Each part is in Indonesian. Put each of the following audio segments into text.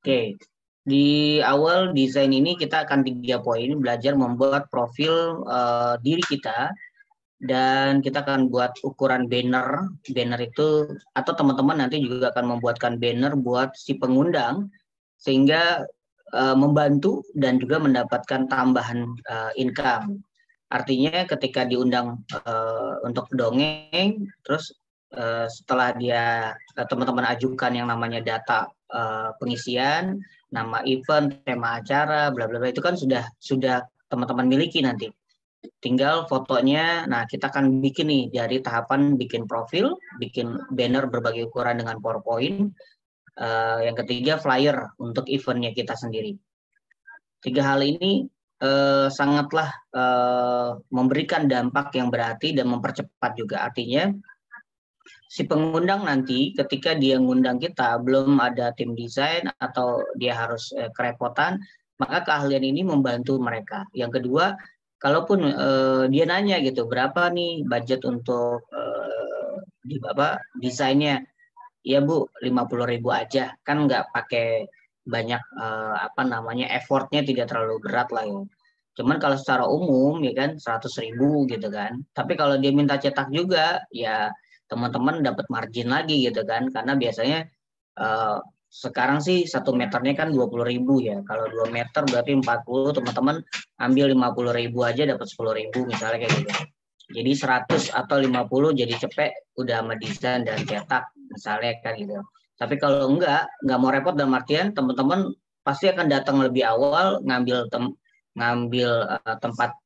Oke, di awal desain ini kita akan 3 poin, belajar membuat profil diri kita, dan kita akan buat ukuran banner. Banner itu, atau teman-teman nanti juga akan membuatkan banner buat si pengundang, sehingga membantu dan juga mendapatkan tambahan income. Artinya ketika diundang untuk dongeng, terus setelah dia teman-teman ajukan yang namanya data pengisian, nama event, tema acara, bla bla bla, itu kan sudah teman-teman miliki nanti. Tinggal fotonya. Nah, kita akan bikin nih dari tahapan bikin profil, bikin banner berbagai ukuran dengan PowerPoint. Yang ketiga, flyer untuk eventnya kita sendiri. 3 hal ini sangatlah memberikan dampak yang berarti dan mempercepat juga. Artinya si pengundang nanti ketika dia ngundang kita belum ada tim desain atau dia harus kerepotan, maka keahlian ini membantu mereka. Yang kedua, kalaupun dia nanya gitu, berapa nih budget untuk desainnya? Ya Bu, 50.000 aja, kan nggak pakai banyak effortnya tidak terlalu berat lah ya. Cuman kalau secara umum ya kan 100.000 gitu kan. Tapi kalau dia minta cetak juga, ya teman-teman dapat margin lagi gitu kan, karena biasanya sekarang sih 1 meternya kan 20.000 ya. Kalau 2 meter berarti 40, teman-teman ambil 50.000 aja dapat 10.000 misalnya kayak gitu. Jadi 100 atau 50 jadi cepet udah sama desain dan cetak misalnya kan gitu. Tapi kalau enggak mau repot, dan artian teman-teman pasti akan datang lebih awal ngambil tempat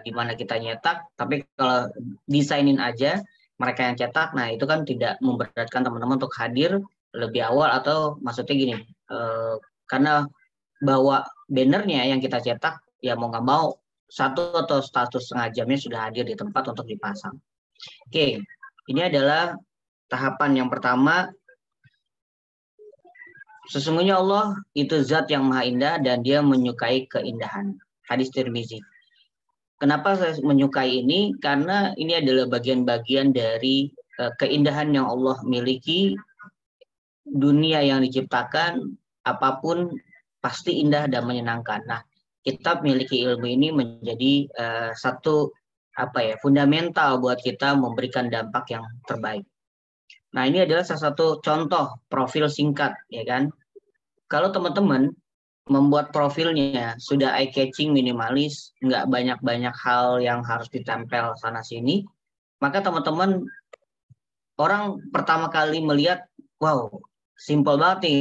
di mana kita nyetak. Tapi kalau desainin aja mereka yang cetak, nah itu kan tidak memberatkan teman-teman untuk hadir lebih awal, atau maksudnya gini, karena bawa bannernya yang kita cetak, ya mau nggak mau 1 atau 1,5 jamnya sudah hadir di tempat untuk dipasang. Oke, ini adalah tahapan yang pertama. Sesungguhnya Allah itu zat yang maha indah dan dia menyukai keindahan. Hadis Tirmizi. Kenapa saya menyukai ini? Karena ini adalah bagian-bagian dari keindahan yang Allah miliki. Dunia yang diciptakan, apapun pasti indah dan menyenangkan. Nah, kita memiliki ilmu ini menjadi satu fundamental buat kita memberikan dampak yang terbaik. Nah, ini adalah salah satu contoh profil singkat, ya kan? Kalau teman-teman membuat profilnya sudah eye-catching, minimalis, nggak banyak-banyak hal yang harus ditempel sana-sini, maka teman-teman, orang pertama kali melihat, wow, simple banget nih,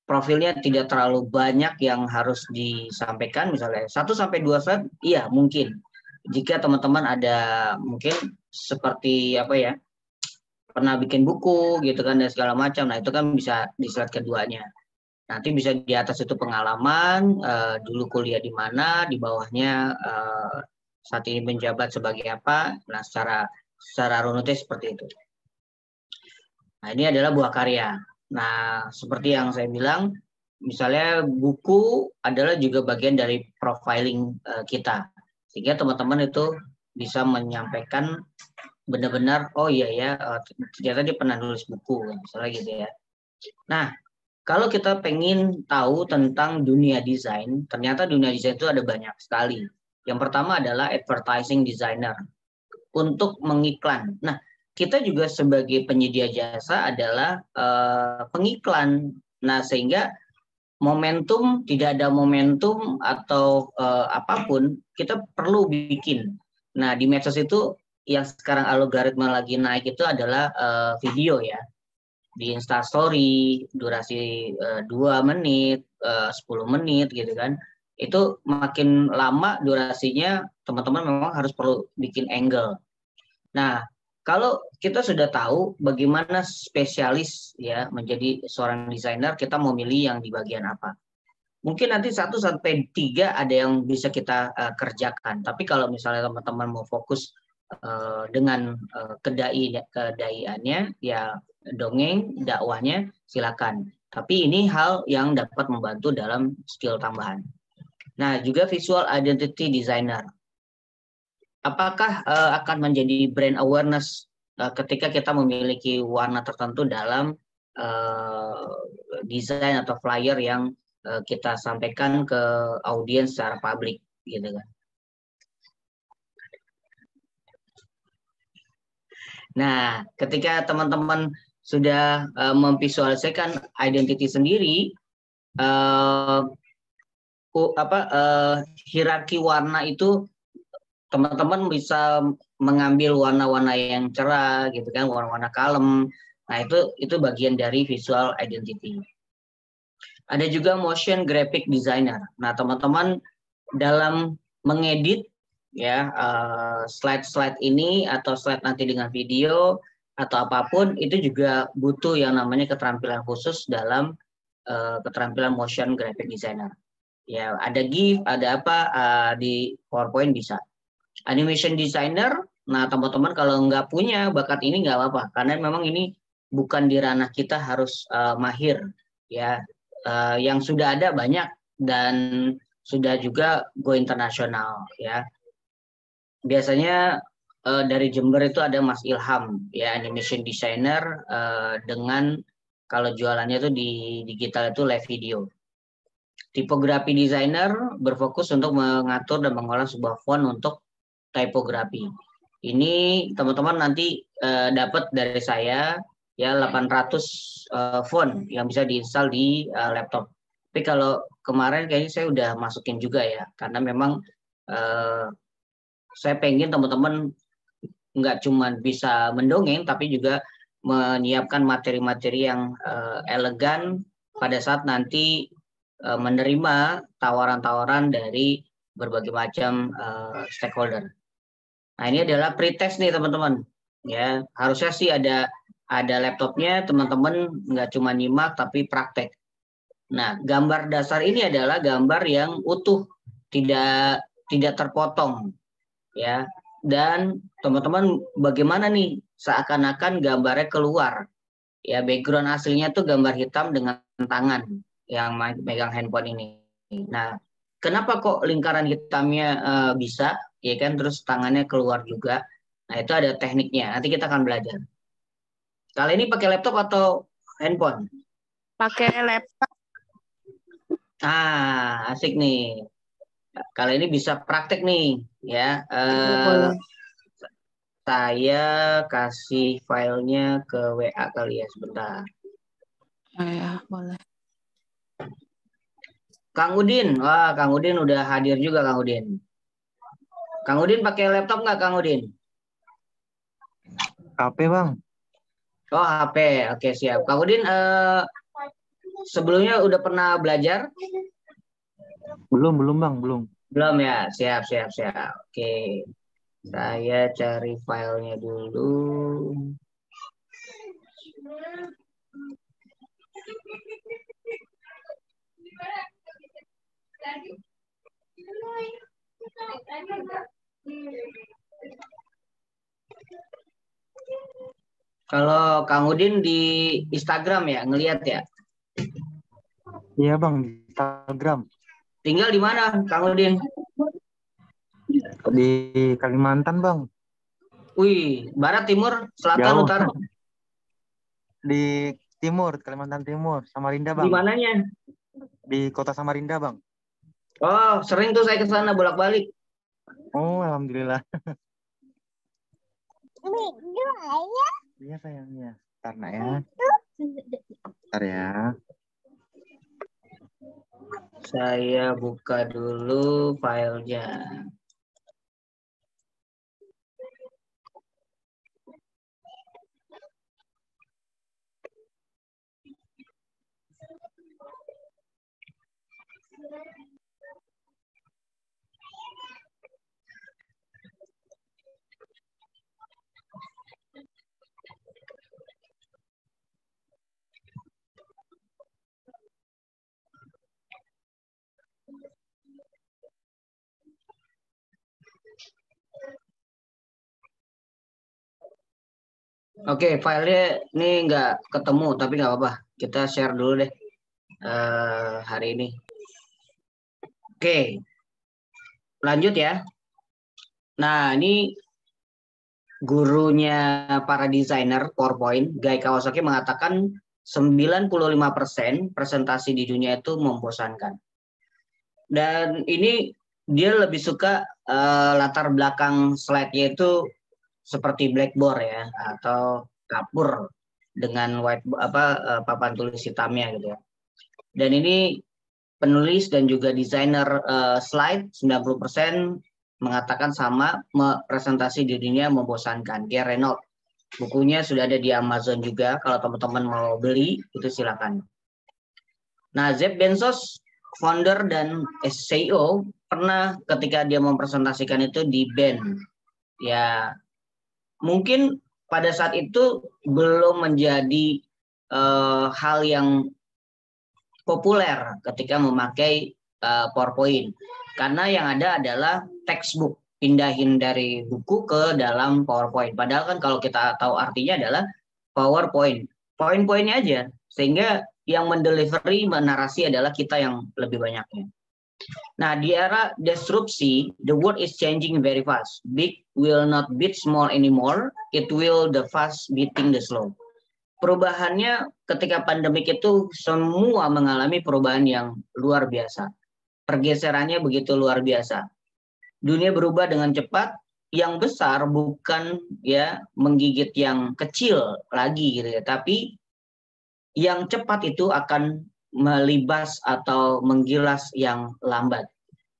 profilnya tidak terlalu banyak yang harus disampaikan, misalnya 1-2 slide, iya mungkin. Jika teman-teman ada mungkin seperti pernah bikin buku gitu kan dan segala macam, nah itu kan bisa di slide keduanya. Nanti bisa di atas itu pengalaman, dulu kuliah di mana, di bawahnya saat ini menjabat sebagai apa. Nah, secara runutnya seperti itu. Nah, ini adalah buah karya. Nah, seperti yang saya bilang, misalnya buku adalah juga bagian dari profiling kita. Sehingga teman-teman itu bisa menyampaikan benar-benar, oh iya ya, ternyata dia pernah nulis buku, misalnya gitu ya. Nah, kalau kita pengen tahu tentang dunia desain, ternyata dunia desain itu ada banyak sekali. Yang pertama adalah advertising designer, untuk mengiklan. Nah, kita juga sebagai penyedia jasa adalah pengiklan. Nah, sehingga tidak ada momentum atau apapun, kita perlu bikin. Nah, di medsos itu yang sekarang algoritma lagi naik itu adalah video ya. Di Instastory, durasi 2 menit, 10 menit gitu kan. Itu makin lama durasinya, teman-teman memang harus perlu bikin angle. Nah, kalau kita sudah tahu bagaimana spesialis ya menjadi seorang desainer, kita mau milih yang di bagian apa. Mungkin nanti 1-3 ada yang bisa kita kerjakan. Tapi kalau misalnya teman-teman mau fokus dengan kedaiannya, ya dongeng, dakwahnya silakan. Tapi ini hal yang dapat membantu dalam skill tambahan. Nah, juga visual identity designer. Apakah akan menjadi brand awareness ketika kita memiliki warna tertentu dalam desain atau flyer yang kita sampaikan ke audiens secara publik gitu kan. Nah, ketika teman-teman sudah memvisualisasikan identity sendiri, hierarki warna itu teman-teman bisa mengambil warna-warna yang cerah gitu kan, warna-warna kalem. Nah, itu bagian dari visual identity. Ada juga motion graphic designer. Nah, teman-teman dalam mengedit ya slide-slide ini atau slide nanti dengan video atau apapun, itu juga butuh yang namanya keterampilan khusus dalam keterampilan motion graphic designer. Ya, ada GIF, ada apa di PowerPoint bisa. Animation designer, nah teman-teman kalau nggak punya bakat ini nggak apa-apa, karena memang ini bukan di ranah kita harus mahir ya. Yang sudah ada banyak dan sudah juga go internasional ya. Biasanya dari Jember itu ada Mas Ilham ya, animation designer dengan kalau jualannya itu di digital itu live video. Tipografi designer berfokus untuk mengatur dan mengolah sebuah font untuk tipografi. Ini teman-teman nanti dapat dari saya ya 800 font yang bisa diinstal di laptop. Tapi kalau kemarin kayaknya saya udah masukin juga ya, karena memang saya pengen teman-teman nggak cuma bisa mendongeng, tapi juga menyiapkan materi-materi yang elegan pada saat nanti menerima tawaran-tawaran dari berbagai macam stakeholder. Nah, ini adalah pretest nih teman-teman. Ya, harusnya sih ada laptopnya, teman-teman nggak cuma nyimak tapi praktek. Nah, gambar dasar ini adalah gambar yang utuh, tidak terpotong, ya. Dan teman-teman bagaimana nih seakan-akan gambarnya keluar, ya background aslinya tuh gambar hitam dengan tangan yang megang handphone ini. Nah, kenapa kok lingkaran hitamnya bisa, ya kan, terus tangannya keluar juga. Nah, itu ada tekniknya. Nanti kita akan belajar. Kali ini pakai laptop atau handphone? Pakai laptop. Ah, asik nih. Kali ini bisa praktek nih, ya. Boleh. Saya kasih filenya ke WA kali ya, sebentar. Oh ya, boleh. Kang Udin, wah Kang Udin udah hadir juga Kang Udin. Kang Udin pakai laptop nggak Kang Udin? HP bang. Oh HP, oke siap. Kang Udin sebelumnya udah pernah belajar? Belum bang, belum. Belum ya, siap. Oke, saya cari filenya dulu. Kalau Kang Udin di Instagram ya, ngelihat ya? Iya bang, di Instagram. Tinggal di mana Kang Udin? Di Kalimantan bang. Wih, barat, timur, selatan, Jauh. utara? Di timur, Kalimantan Timur, Samarinda bang. Di mananya? Di kota Samarinda bang. Oh, sering tuh saya ke sana bolak-balik. Oh, alhamdulillah. Iya sayangnya. Karena ya. Bentar ya. Saya buka dulu filenya. Oke, filenya ini nggak ketemu, tapi nggak apa-apa. Kita share dulu deh hari ini. Oke, lanjut ya. Nah, ini gurunya para desainer PowerPoint, Guy Kawasaki, mengatakan 95% presentasi di dunia itu membosankan. Dan ini dia lebih suka latar belakang slide-nya itu seperti blackboard ya, atau kapur dengan papan tulis hitamnya gitu ya. Dan ini penulis dan juga desainer slide 90% mengatakan sama, presentasi di dunia membosankan. Gary Reynolds, bukunya sudah ada di Amazon juga, kalau teman-teman mau beli itu silakan. Nah, Jeff Bezos, founder dan CEO, pernah ketika dia mempresentasikan itu di band. Ya, mungkin pada saat itu belum menjadi hal yang populer ketika memakai PowerPoint. Karena yang ada adalah textbook, pindahin dari buku ke dalam PowerPoint. Padahal kan kalau kita tahu artinya adalah PowerPoint. Poin-poinnya aja. Sehingga yang mendelivery narasi adalah kita yang lebih banyaknya. Nah, di era disrupsi, the world is changing very fast. Big will not beat small anymore. It will the fast beating the slow. Perubahannya ketika pandemik itu semua mengalami perubahan yang luar biasa. Pergeserannya begitu luar biasa. Dunia berubah dengan cepat, yang besar bukan ya menggigit yang kecil lagi gitu ya, tapi yang cepat itu akan melibas atau menggilas yang lambat.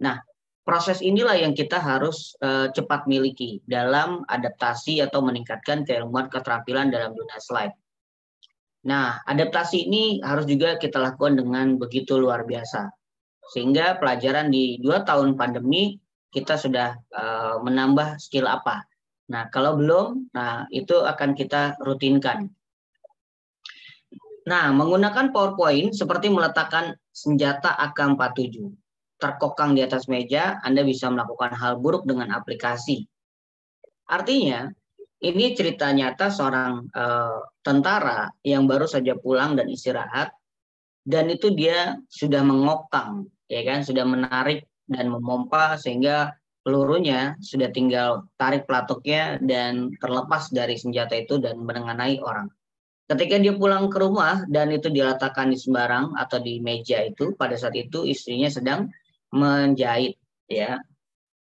Nah, proses inilah yang kita harus cepat miliki dalam adaptasi atau meningkatkan keilmuan keterampilan dalam dunia slide. Nah, adaptasi ini harus juga kita lakukan dengan begitu luar biasa. Sehingga pelajaran di 2 tahun pandemi, kita sudah menambah skill apa. Nah, kalau belum, nah itu akan kita rutinkan. Nah, menggunakan PowerPoint seperti meletakkan senjata AK-47. Terkokang di atas meja, Anda bisa melakukan hal buruk dengan aplikasi. Artinya, ini cerita nyata seorang tentara yang baru saja pulang dan istirahat, dan itu dia sudah mengokang, ya kan, sudah menarik dan memompa sehingga pelurunya sudah tinggal tarik pelatuknya dan terlepas dari senjata itu dan mengenai orang. Ketika dia pulang ke rumah dan itu diletakkan di sembarang atau di meja itu, pada saat itu istrinya sedang menjahit, ya.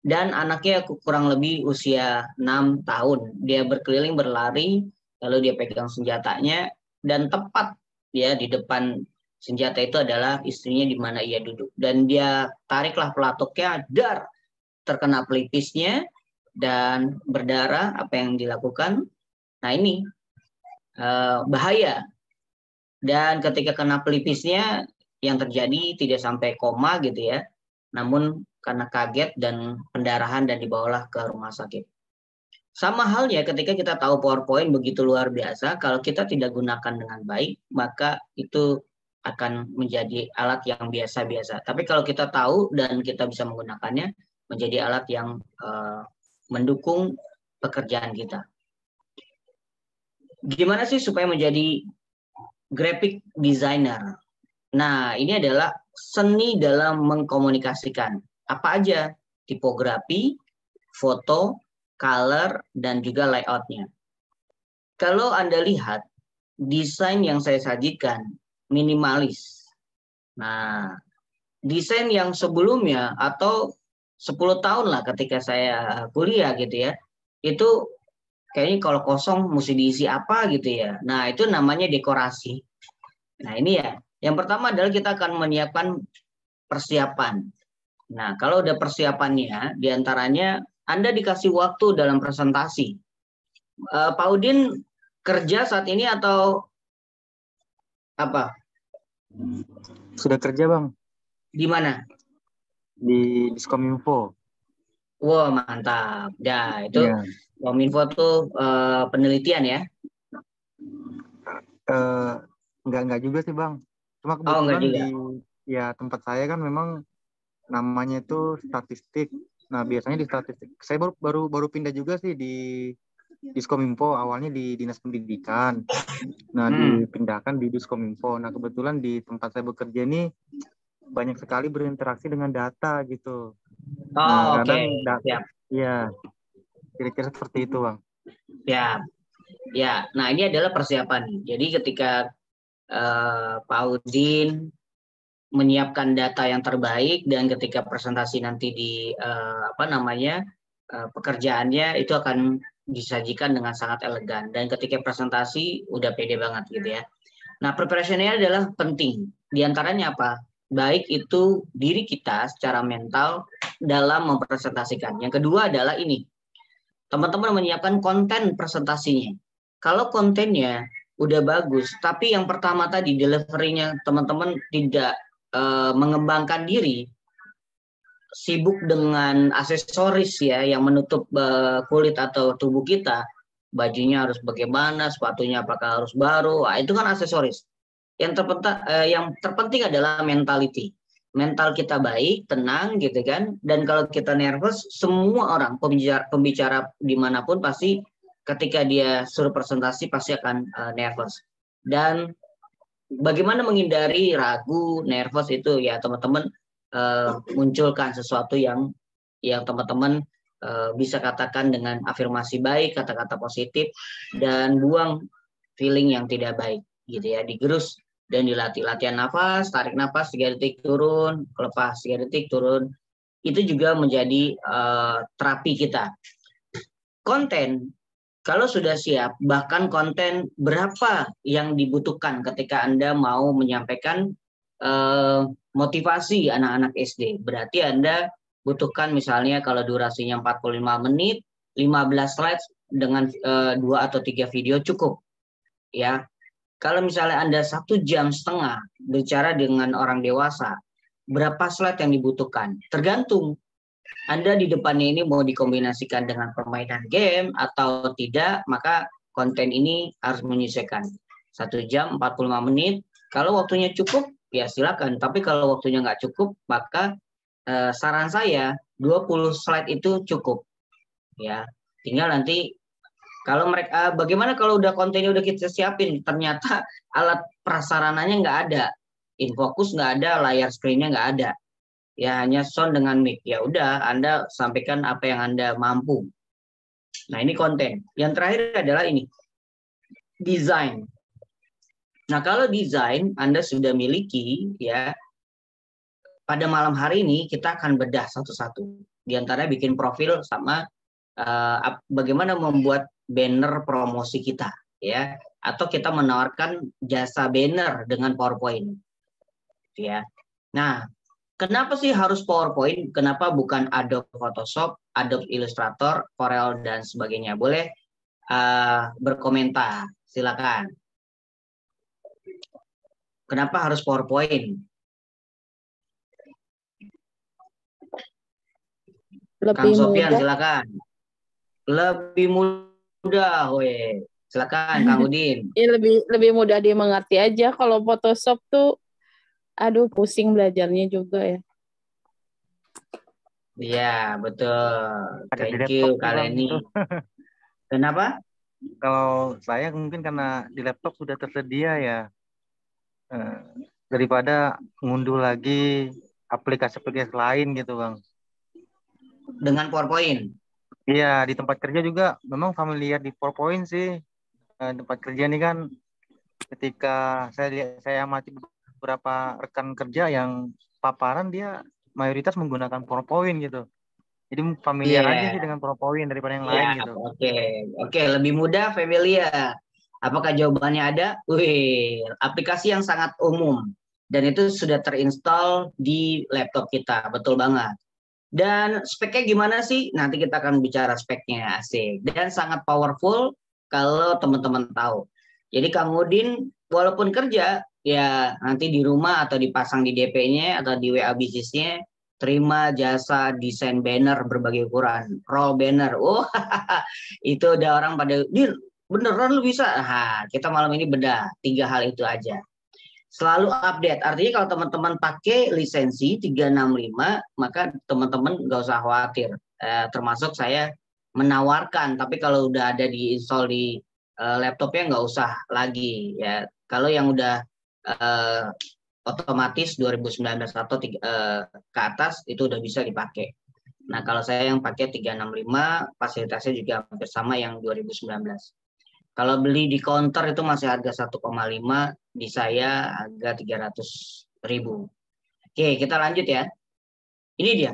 Dan anaknya kurang lebih usia 6 tahun. Dia berkeliling berlari, lalu dia pegang senjatanya, dan tepat ya di depan senjata itu adalah istrinya di mana ia duduk. Dan dia tariklah pelatuknya, dar, terkena pelipisnya, dan berdarah. Apa yang dilakukan? Nah, ini bahaya. Dan ketika kena pelipisnya, yang terjadi tidak sampai koma gitu ya, namun karena kaget dan pendarahan dan dibawalah ke rumah sakit. Sama halnya ketika kita tahu PowerPoint begitu luar biasa, kalau kita tidak gunakan dengan baik, maka itu akan menjadi alat yang biasa-biasa. Tapi kalau kita tahu dan kita bisa menggunakannya, menjadi alat yang mendukung pekerjaan kita. Gimana sih supaya menjadi graphic designer? Nah, ini adalah seni dalam mengkomunikasikan. Apa aja? Tipografi, foto, color, dan juga layoutnya. Kalau Anda lihat, desain yang saya sajikan minimalis. Nah, desain yang sebelumnya atau 10 tahun lah ketika saya kuliah gitu ya, itu kayaknya kalau kosong mesti diisi apa gitu ya. Nah, itu namanya dekorasi. Nah, ini ya. Yang pertama adalah kita akan menyiapkan persiapan. Nah, kalau udah persiapannya, diantaranya Anda dikasih waktu dalam presentasi. Pak Udin kerja saat ini atau apa? Sudah kerja, Bang. Di mana? Di Diskominfo. Wah, mantap. Ya, itu Ya. Kominfo tuh penelitian ya? Enggak juga sih, Bang. Cuma enggak kebetulan juga. di tempat saya kan memang namanya itu statistik. Nah, biasanya di statistik. Saya baru pindah juga sih di Diskominfo, awalnya di Dinas Pendidikan. Nah, dipindahkan di Diskominfo. Nah, kebetulan di tempat saya bekerja ini banyak sekali berinteraksi dengan data gitu. Nah, kadang ya kira-kira seperti itu, Bang. Ya. Ya, nah ini adalah persiapan. Jadi ketika Pak Udin menyiapkan data yang terbaik, dan ketika presentasi nanti di pekerjaannya itu akan disajikan dengan sangat elegan, dan ketika presentasi udah pede banget gitu ya. Nah, preparation-nya adalah penting. Di antaranya apa? Baik itu diri kita secara mental dalam mempresentasikan. Yang kedua adalah ini, teman-teman menyiapkan konten presentasinya. Kalau kontennya udah bagus, tapi yang pertama tadi delivery-nya teman-teman tidak mengembangkan diri, sibuk dengan aksesoris ya yang menutup kulit atau tubuh kita, bajunya harus bagaimana, sepatunya apakah harus baru, itu kan aksesoris. Yang terpenting adalah mentality. Mental kita baik, tenang gitu kan. Dan kalau kita nervous, semua orang pembicara dimanapun pasti ketika dia suruh presentasi pasti akan nervous. Dan bagaimana menghindari ragu, nervous itu ya teman-teman munculkan sesuatu yang teman-teman bisa katakan dengan afirmasi baik, kata-kata positif, dan buang feeling yang tidak baik gitu ya. Digerus dan dilatih. Latihan nafas, tarik nafas 3 detik turun, lepas 3 detik turun. Itu juga menjadi terapi kita. Konten, kalau sudah siap, bahkan konten berapa yang dibutuhkan ketika Anda mau menyampaikan motivasi anak-anak SD. Berarti Anda butuhkan misalnya kalau durasinya 45 menit, 15 slides dengan 2 atau 3 video cukup. Ya. Kalau misalnya Anda 1,5 jam bicara dengan orang dewasa, berapa slide yang dibutuhkan? Tergantung. Anda di depannya ini mau dikombinasikan dengan permainan game atau tidak, maka konten ini harus menyesuaikan. 1 jam 45 menit, kalau waktunya cukup, ya silakan. Tapi kalau waktunya nggak cukup, maka saran saya 20 slide itu cukup. Ya, tinggal nanti kalau mereka, bagaimana kalau udah kontennya udah kita siapin, ternyata alat prasarananya nggak ada, infocus nggak ada, layar screen-nya nggak ada, ya hanya sound dengan mic. Ya udah, Anda sampaikan apa yang Anda mampu. Nah, ini konten. Yang terakhir adalah ini, desain. Nah, kalau desain Anda sudah miliki, ya pada malam hari ini kita akan bedah satu-satu. Di antaranya bikin profil sama bagaimana membuat banner promosi kita, ya, atau kita menawarkan jasa banner dengan PowerPoint, ya. Nah, kenapa sih harus PowerPoint? Kenapa bukan Adobe Photoshop, Adobe Illustrator, Corel dan sebagainya? Boleh berkomentar, silakan. Kenapa harus PowerPoint? Kang Sofian, silakan. Lebih mudah, weh. Silakan Kang Udin. Ya, lebih mudah dimengerti aja. Kalau Photoshop tuh, aduh pusing belajarnya juga ya. Iya, betul. Thank you kalian ini. Kenapa? Kalau saya mungkin karena di laptop sudah tersedia ya, daripada ngunduh lagi aplikasi-aplikasi lain gitu, Bang. Dengan PowerPoint? Iya, di tempat kerja juga memang familiar di PowerPoint sih. Tempat kerja ini kan ketika saya amati beberapa rekan kerja yang paparan, dia mayoritas menggunakan PowerPoint gitu. Jadi familiar aja sih dengan PowerPoint daripada yang lain gitu. Oke, lebih mudah familiar. Apakah jawabannya ada? Wih, aplikasi yang sangat umum dan itu sudah terinstall di laptop kita, betul banget. Dan speknya gimana sih? Nanti kita akan bicara speknya, asik. Dan sangat powerful kalau teman-teman tahu. Jadi Kang Udin walaupun kerja, ya nanti di rumah atau dipasang di DP-nya atau di WA bisnisnya, terima jasa desain banner berbagai ukuran, roll banner. Oh, itu udah orang pada, Dir, beneran lu bisa? Nah, kita malam ini bedah 3 hal itu aja. Selalu update. Artinya kalau teman-teman pakai lisensi 365, maka teman-teman nggak usah khawatir. Termasuk saya menawarkan, tapi kalau udah ada di install di laptopnya nggak usah lagi. Ya, kalau yang udah otomatis 2019 atau ke atas itu udah bisa dipakai. Nah, kalau saya yang pakai 365, fasilitasnya juga hampir sama yang 2019. Kalau beli di counter itu masih harga 1,5, di saya harga 300.000. Oke, kita lanjut ya. Ini dia.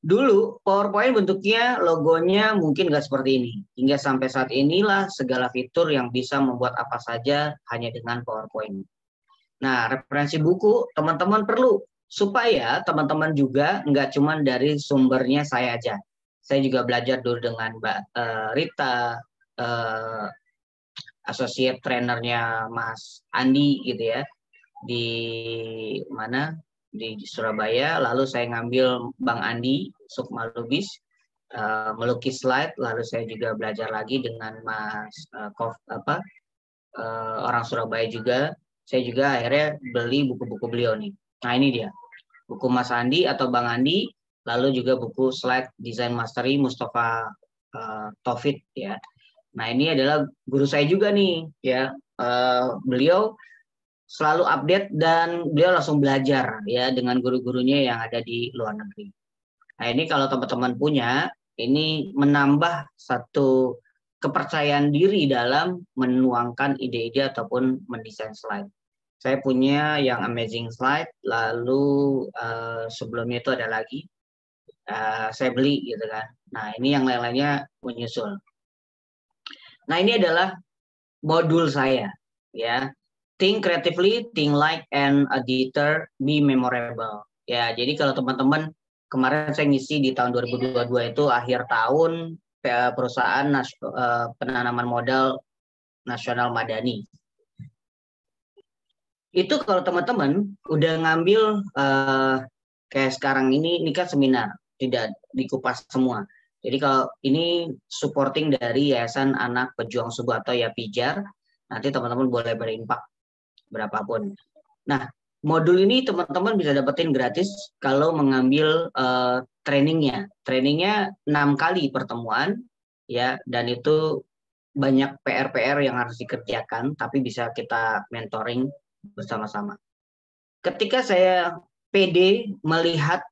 Dulu PowerPoint bentuknya logonya mungkin nggak seperti ini. Hingga sampai saat inilah segala fitur yang bisa membuat apa saja hanya dengan PowerPoint. Nah, referensi buku teman-teman perlu supaya teman-teman juga nggak cuma dari sumbernya saya aja. Saya juga belajar dulu dengan Mbak Rita, associate trainernya Mas Andi gitu ya, di mana, di Surabaya. Lalu saya ngambil Bang Andi Sukma Lubis, melukis slide. Lalu saya juga belajar lagi dengan Mas orang Surabaya juga. Saya juga akhirnya beli buku-buku beliau nih. Nah ini dia, buku Mas Andi atau Bang Andi, lalu juga buku Slide Design Mastery Mustafa Taufik ya. Nah ini adalah guru saya juga nih ya. Beliau selalu update dan beliau langsung belajar ya dengan guru-gurunya yang ada di luar negeri. Nah ini kalau teman-teman punya, ini menambah satu kepercayaan diri dalam menuangkan ide-ide ataupun mendesain slide. Saya punya yang Amazing Slide, lalu sebelumnya itu ada lagi, saya beli gitu kan. Nah ini yang lain-lainnya menyusul. Nah ini adalah modul saya ya. Think creatively, think like an editor, be memorable. Ya, jadi kalau teman-teman kemarin saya ngisi di tahun 2022 itu akhir tahun perusahaan penanaman modal nasional Madani. Itu kalau teman-teman udah ngambil kayak sekarang ini kan seminar, tidak dikupas semua. Jadi kalau ini supporting dari Yayasan Anak Pejuang Subuh atau ya Pijar, nanti teman-teman boleh berimpak berapapun. Nah, modul ini teman-teman bisa dapetin gratis kalau mengambil trainingnya. Trainingnya 6 kali pertemuan, ya, dan itu banyak PR-PR yang harus dikerjakan, tapi bisa kita mentoring bersama-sama. Ketika saya PD melihat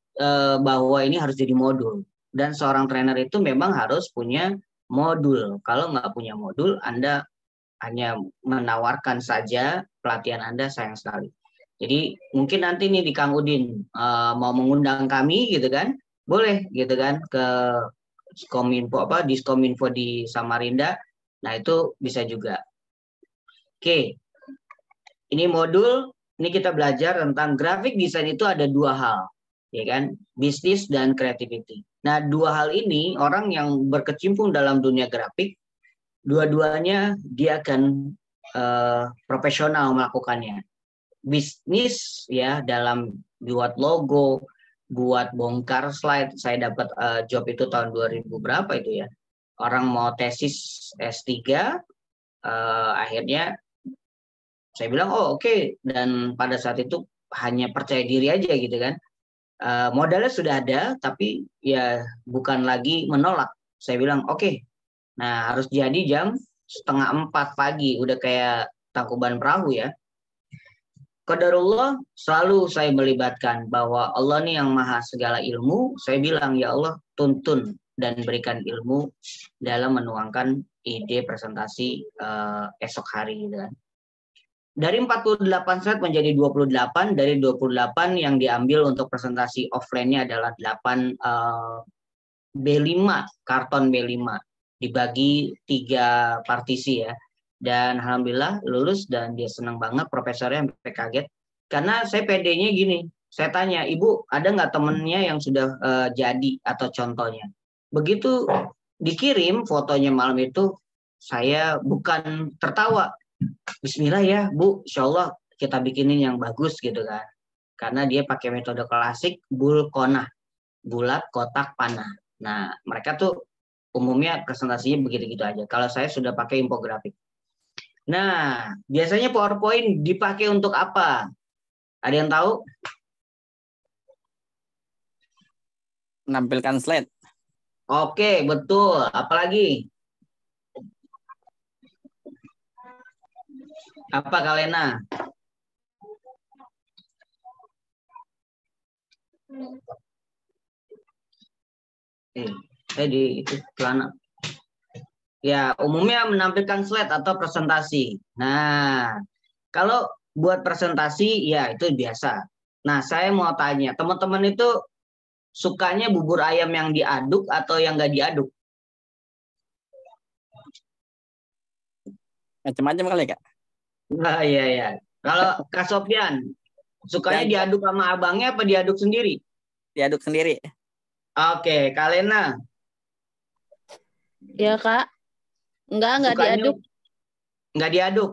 bahwa ini harus jadi modul, dan seorang trainer itu memang harus punya modul. Kalau nggak punya modul, Anda hanya menawarkan saja pelatihan Anda, sayang sekali. Jadi mungkin nanti nih di Kang Udin mau mengundang kami gitu kan, boleh gitu kan ke Diskominfo di Samarinda. Nah itu bisa juga. Oke, ini modul, ini kita belajar tentang graphic design itu ada 2 hal, ya kan, bisnis dan creativity. Nah 2 hal ini orang yang berkecimpung dalam dunia grafik, dua-duanya dia akan profesional melakukannya. Bisnis ya dalam buat logo, buat bongkar slide. Saya dapat job itu tahun 2000 berapa itu ya. Orang mau tesis S3, akhirnya saya bilang oh oke. Dan pada saat itu hanya percaya diri aja gitu kan. Modalnya sudah ada, tapi ya bukan lagi menolak. Saya bilang oke. Nah harus jadi jam 3:30 pagi, udah kayak Tangkuban Perahu ya. Qadarullah selalu saya melibatkan bahwa Allah nih yang maha segala ilmu. Saya bilang ya Allah tuntun dan berikan ilmu dalam menuangkan ide presentasi esok hari gitu kan. Dari 48 slide menjadi 28, dari 28 yang diambil untuk presentasi offline-nya adalah 8 B5, karton B5 dibagi 3 partisi ya. Dan alhamdulillah lulus dan dia senang banget, profesornya sampai kaget. Karena saya PD-nya gini, saya tanya, Ibu ada nggak temennya yang sudah jadi atau contohnya? Begitu dikirim fotonya malam itu, saya bukan tertawa. Bismillah ya Bu, insya Allah kita bikinin yang bagus gitu kan. Karena dia pakai metode klasik, bulkonah, bulat, kotak, panah. Nah mereka tuh umumnya presentasinya begitu-gitu aja. Kalau saya sudah pakai infografik. Nah, biasanya PowerPoint dipakai untuk apa? Ada yang tahu? Menampilkan slide. Oke, betul. Apalagi? Apa Kalena? Saya di itu celana. Ya, umumnya menampilkan slide atau presentasi. Nah, kalau buat presentasi, ya itu biasa. Nah, saya mau tanya, teman-teman itu sukanya bubur ayam yang diaduk atau yang nggak diaduk? Macam-macam kali Kak. Nah, iya, iya. Kalau Kak Sofyan, sukanya Yang diaduk sama abangnya apa diaduk sendiri? diaduk sendiri. Oke, Kak Lena, Ya, Kak. Enggak sukanya diaduk. nggak diaduk?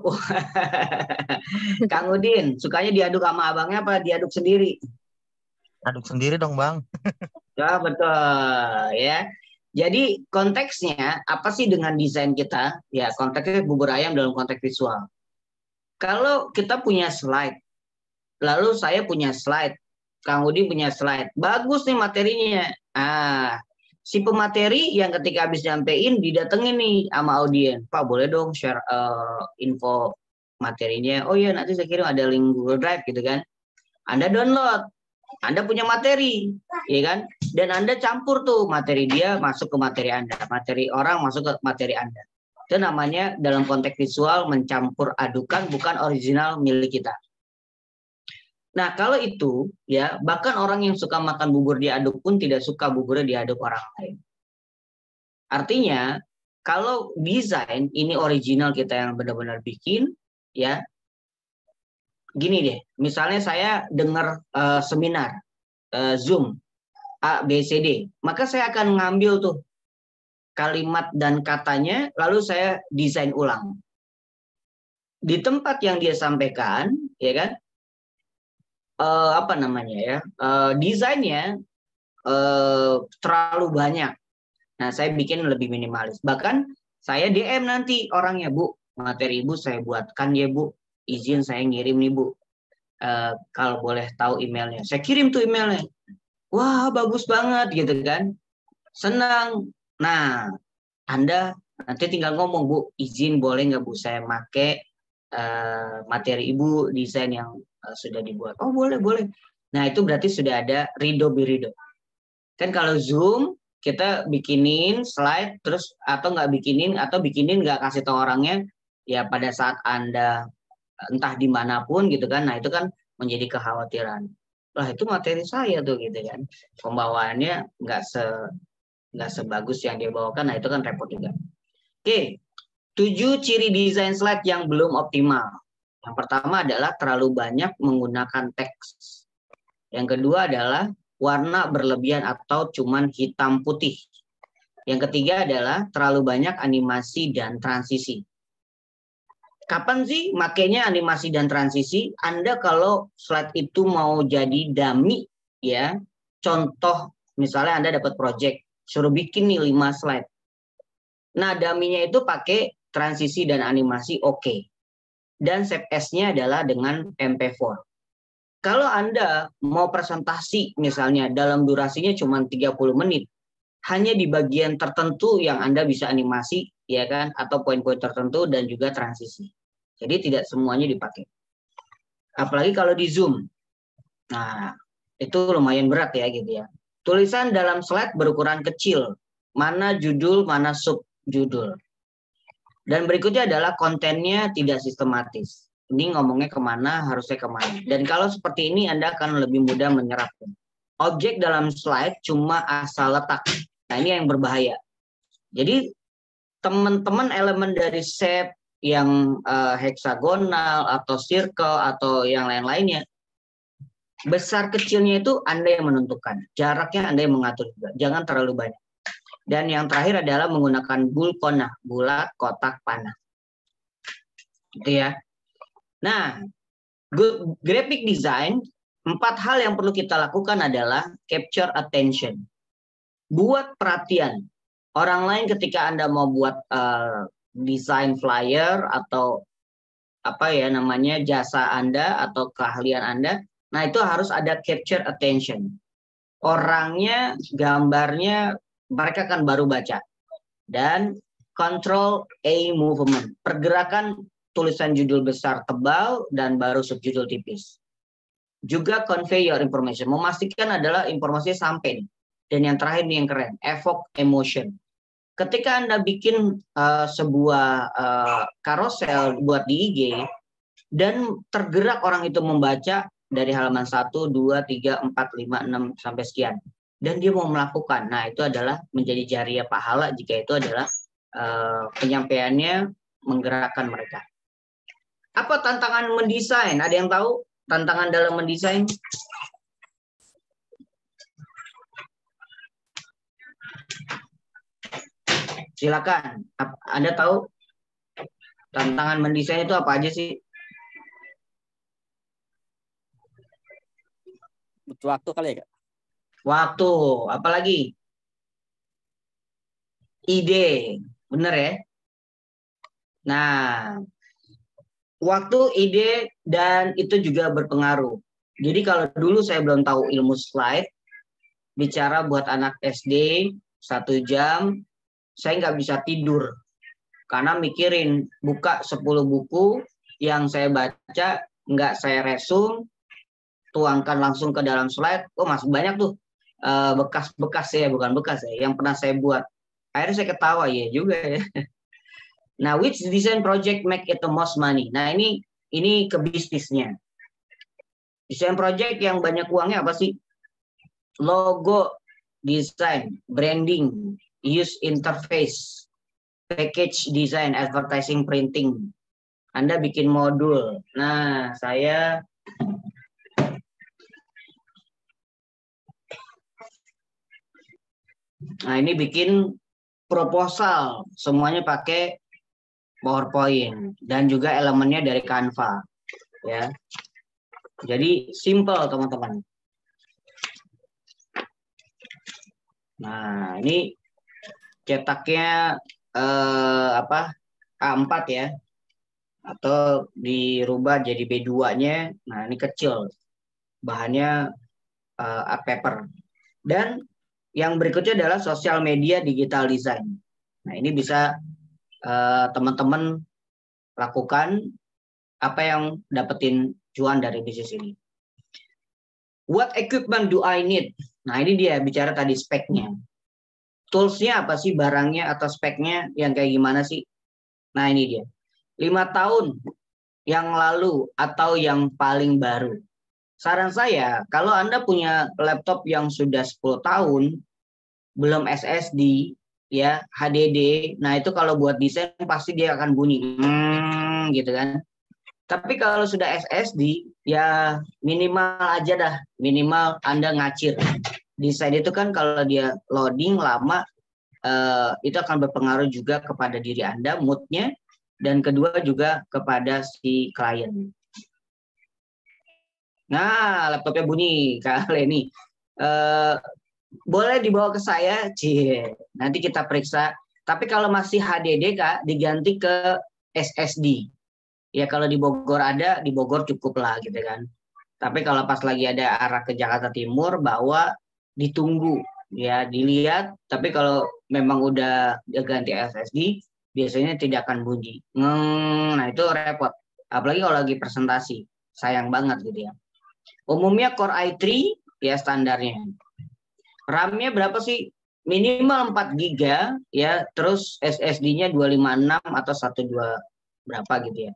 Kang Udin, sukanya diaduk sama abangnya apa diaduk sendiri? Aduk sendiri dong, Bang. Ya, betul ya. Jadi konteksnya apa sih dengan desain kita? Ya, konteksnya bubur ayam dalam konteks visual. Kalau kita punya slide, lalu saya punya slide, Kang Udin punya slide, bagus nih materinya. Ah, si pemateri yang ketika habis nyampein didatengin nih sama audien, Pak boleh dong share info materinya. Oh iya nanti saya kirim ada link Google Drive gitu kan. Anda download, Anda punya materi, ya kan? Dan Anda campur tuh materi dia masuk ke materi Anda, materi orang masuk ke materi Anda. Itu namanya dalam konteks visual mencampur adukan, bukan original milik kita. Nah, kalau itu ya bahkan orang yang suka makan bubur diaduk pun tidak suka buburnya diaduk orang lain. Artinya, kalau desain ini original kita yang benar-benar bikin, ya gini deh. Misalnya saya dengar seminar Zoom A, B, C, D, maka saya akan ngambil tuh kalimat dan katanya, lalu saya desain ulang. Di tempat yang dia sampaikan, ya kan, apa namanya ya, desainnya terlalu banyak. Nah, saya bikin lebih minimalis. Bahkan saya DM nanti orangnya, Bu, materi Ibu saya buatkan ya Bu, izin saya ngirim nih Bu. Kalau boleh tahu emailnya, saya kirim tuh emailnya. Wah, bagus banget gitu kan. Senang. Nah, Anda nanti tinggal ngomong, Bu, izin boleh nggak Bu saya pakai materi Ibu desain yang sudah dibuat. Oh, boleh, boleh. Nah, itu berarti sudah ada ridho birido. Kan kalau Zoom, kita bikinin slide, terus atau nggak bikinin, atau bikinin nggak kasih tahu orangnya, ya pada saat Anda entah dimanapun gitu kan, nah itu kan menjadi kekhawatiran. Lah itu materi saya tuh gitu kan. Pembawaannya nggak sebagus yang dia bawakan, nah itu kan repot juga. Oke, 7 ciri desain slide yang belum optimal. Yang pertama adalah terlalu banyak menggunakan teks. Yang kedua adalah warna berlebihan atau cuman hitam putih. Yang ketiga adalah terlalu banyak animasi dan transisi. Kapan sih makanya animasi dan transisi? Anda kalau slide itu mau jadi dummy, ya, contoh misalnya Anda dapat project, suruh bikin nih 5 slide. Nah, dummy-nya itu pakai transisi dan animasi oke. Dan save as-nya adalah dengan MP4. Kalau Anda mau presentasi misalnya dalam durasinya cuma 30 menit, hanya di bagian tertentu yang Anda bisa animasi, ya kan, atau poin-poin tertentu dan juga transisi. Jadi tidak semuanya dipakai. Apalagi kalau di Zoom. Nah, itu lumayan berat ya gitu ya. Tulisan dalam slide berukuran kecil. Mana judul, mana subjudul. Dan berikutnya adalah kontennya tidak sistematis. Ini ngomongnya kemana, harusnya kemana. Dan kalau seperti ini Anda akan lebih mudah menyerapnya. Objek dalam slide cuma asal letak. Nah, ini yang berbahaya. Jadi teman-teman elemen dari shape yang heksagonal atau circle atau yang lain-lainnya, besar kecilnya itu Anda yang menentukan. Jaraknya Anda yang mengatur juga. Jangan terlalu banyak. Dan yang terakhir adalah menggunakan bulkona, bulat, kotak, panah. Gitu ya. Nah, graphic design, 4 hal yang perlu kita lakukan adalah capture attention. Buat perhatian orang lain ketika Anda mau buat desain flyer atau apa ya namanya jasa Anda atau keahlian Anda. Nah, itu harus ada capture attention. Orangnya, gambarnya mereka akan baru baca. Dan control A movement. Pergerakan tulisan judul besar tebal dan baru subjudul tipis. Juga convey your information. Memastikan adalah informasinya sampai nih. Dan yang terakhir nih yang keren, evoke emotion. ketika Anda bikin sebuah carousel buat di IG dan tergerak orang itu membaca dari halaman 1, 2, 3, 4, 5, 6 sampai sekian dan dia mau melakukan. Nah, itu adalah menjadi jariah pahala jika itu adalah penyampaiannya menggerakkan mereka. Apa tantangan mendesain? Ada yang tahu tantangan dalam mendesain? Silakan. Anda tahu tantangan mendesain itu apa aja sih? Butuh waktu kali ya, Kak? Waktu, apalagi? Ide, bener ya? Nah, waktu, ide, dan itu juga berpengaruh. Jadi kalau dulu saya belum tahu ilmu slide, bicara buat anak SD 1 jam, saya nggak bisa tidur. Karena mikirin, buka 10 buku yang saya baca, nggak saya resume, tuangkan langsung ke dalam slide, oh masih banyak tuh bekas-bekas ya, bukan bekas ya, yang pernah saya buat. Akhirnya saya ketawa, ya juga ya. Nah, which design project make it the most money? Nah, ini ke bisnisnya. Desain project yang banyak uangnya apa sih? Logo, design, branding, use interface, package design, advertising, printing. Anda bikin modul. Nah, ini bikin proposal. Semuanya pakai PowerPoint dan juga elemennya dari Canva, ya. Jadi simple teman-teman. Nah, ini cetaknya A4 ya, atau dirubah jadi B2-nya. Nah, ini kecil, bahannya art paper. Dan yang berikutnya adalah sosial media digital design. Nah, ini bisa teman-teman lakukan apa yang dapetin cuan dari bisnis ini. What equipment do I need? Nah, ini dia bicara tadi speknya. Toolsnya apa sih, barangnya atau speknya yang kayak gimana sih? Nah, ini dia. 5 tahun yang lalu atau yang paling baru. Saran saya, kalau Anda punya laptop yang sudah 10 tahun, belum SSD, ya HDD, nah itu kalau buat desain pasti dia akan bunyi gitu kan. Tapi kalau sudah SSD ya minimal aja dah, minimal Anda ngacir. Desain itu kan kalau dia loading lama itu akan berpengaruh juga kepada diri Anda, moodnya, dan kedua juga kepada si klien. Nah, laptopnya bunyi kali ini. Boleh dibawa ke saya, nanti kita periksa. Tapi kalau masih HDD Kak, diganti ke SSD. Ya kalau di Bogor ada, di Bogor cukup lah gitu kan. Tapi kalau pas lagi ada arah ke Jakarta Timur, bawa, ditunggu, ya dilihat. Tapi kalau memang udah ganti SSD, biasanya tidak akan bunyi. Nah itu repot. Apalagi kalau lagi presentasi, sayang banget gitu ya. Umumnya Core i3 ya standarnya. RAM-nya berapa sih? Minimal 4 GB ya, terus SSD-nya 256 atau 12 berapa gitu ya.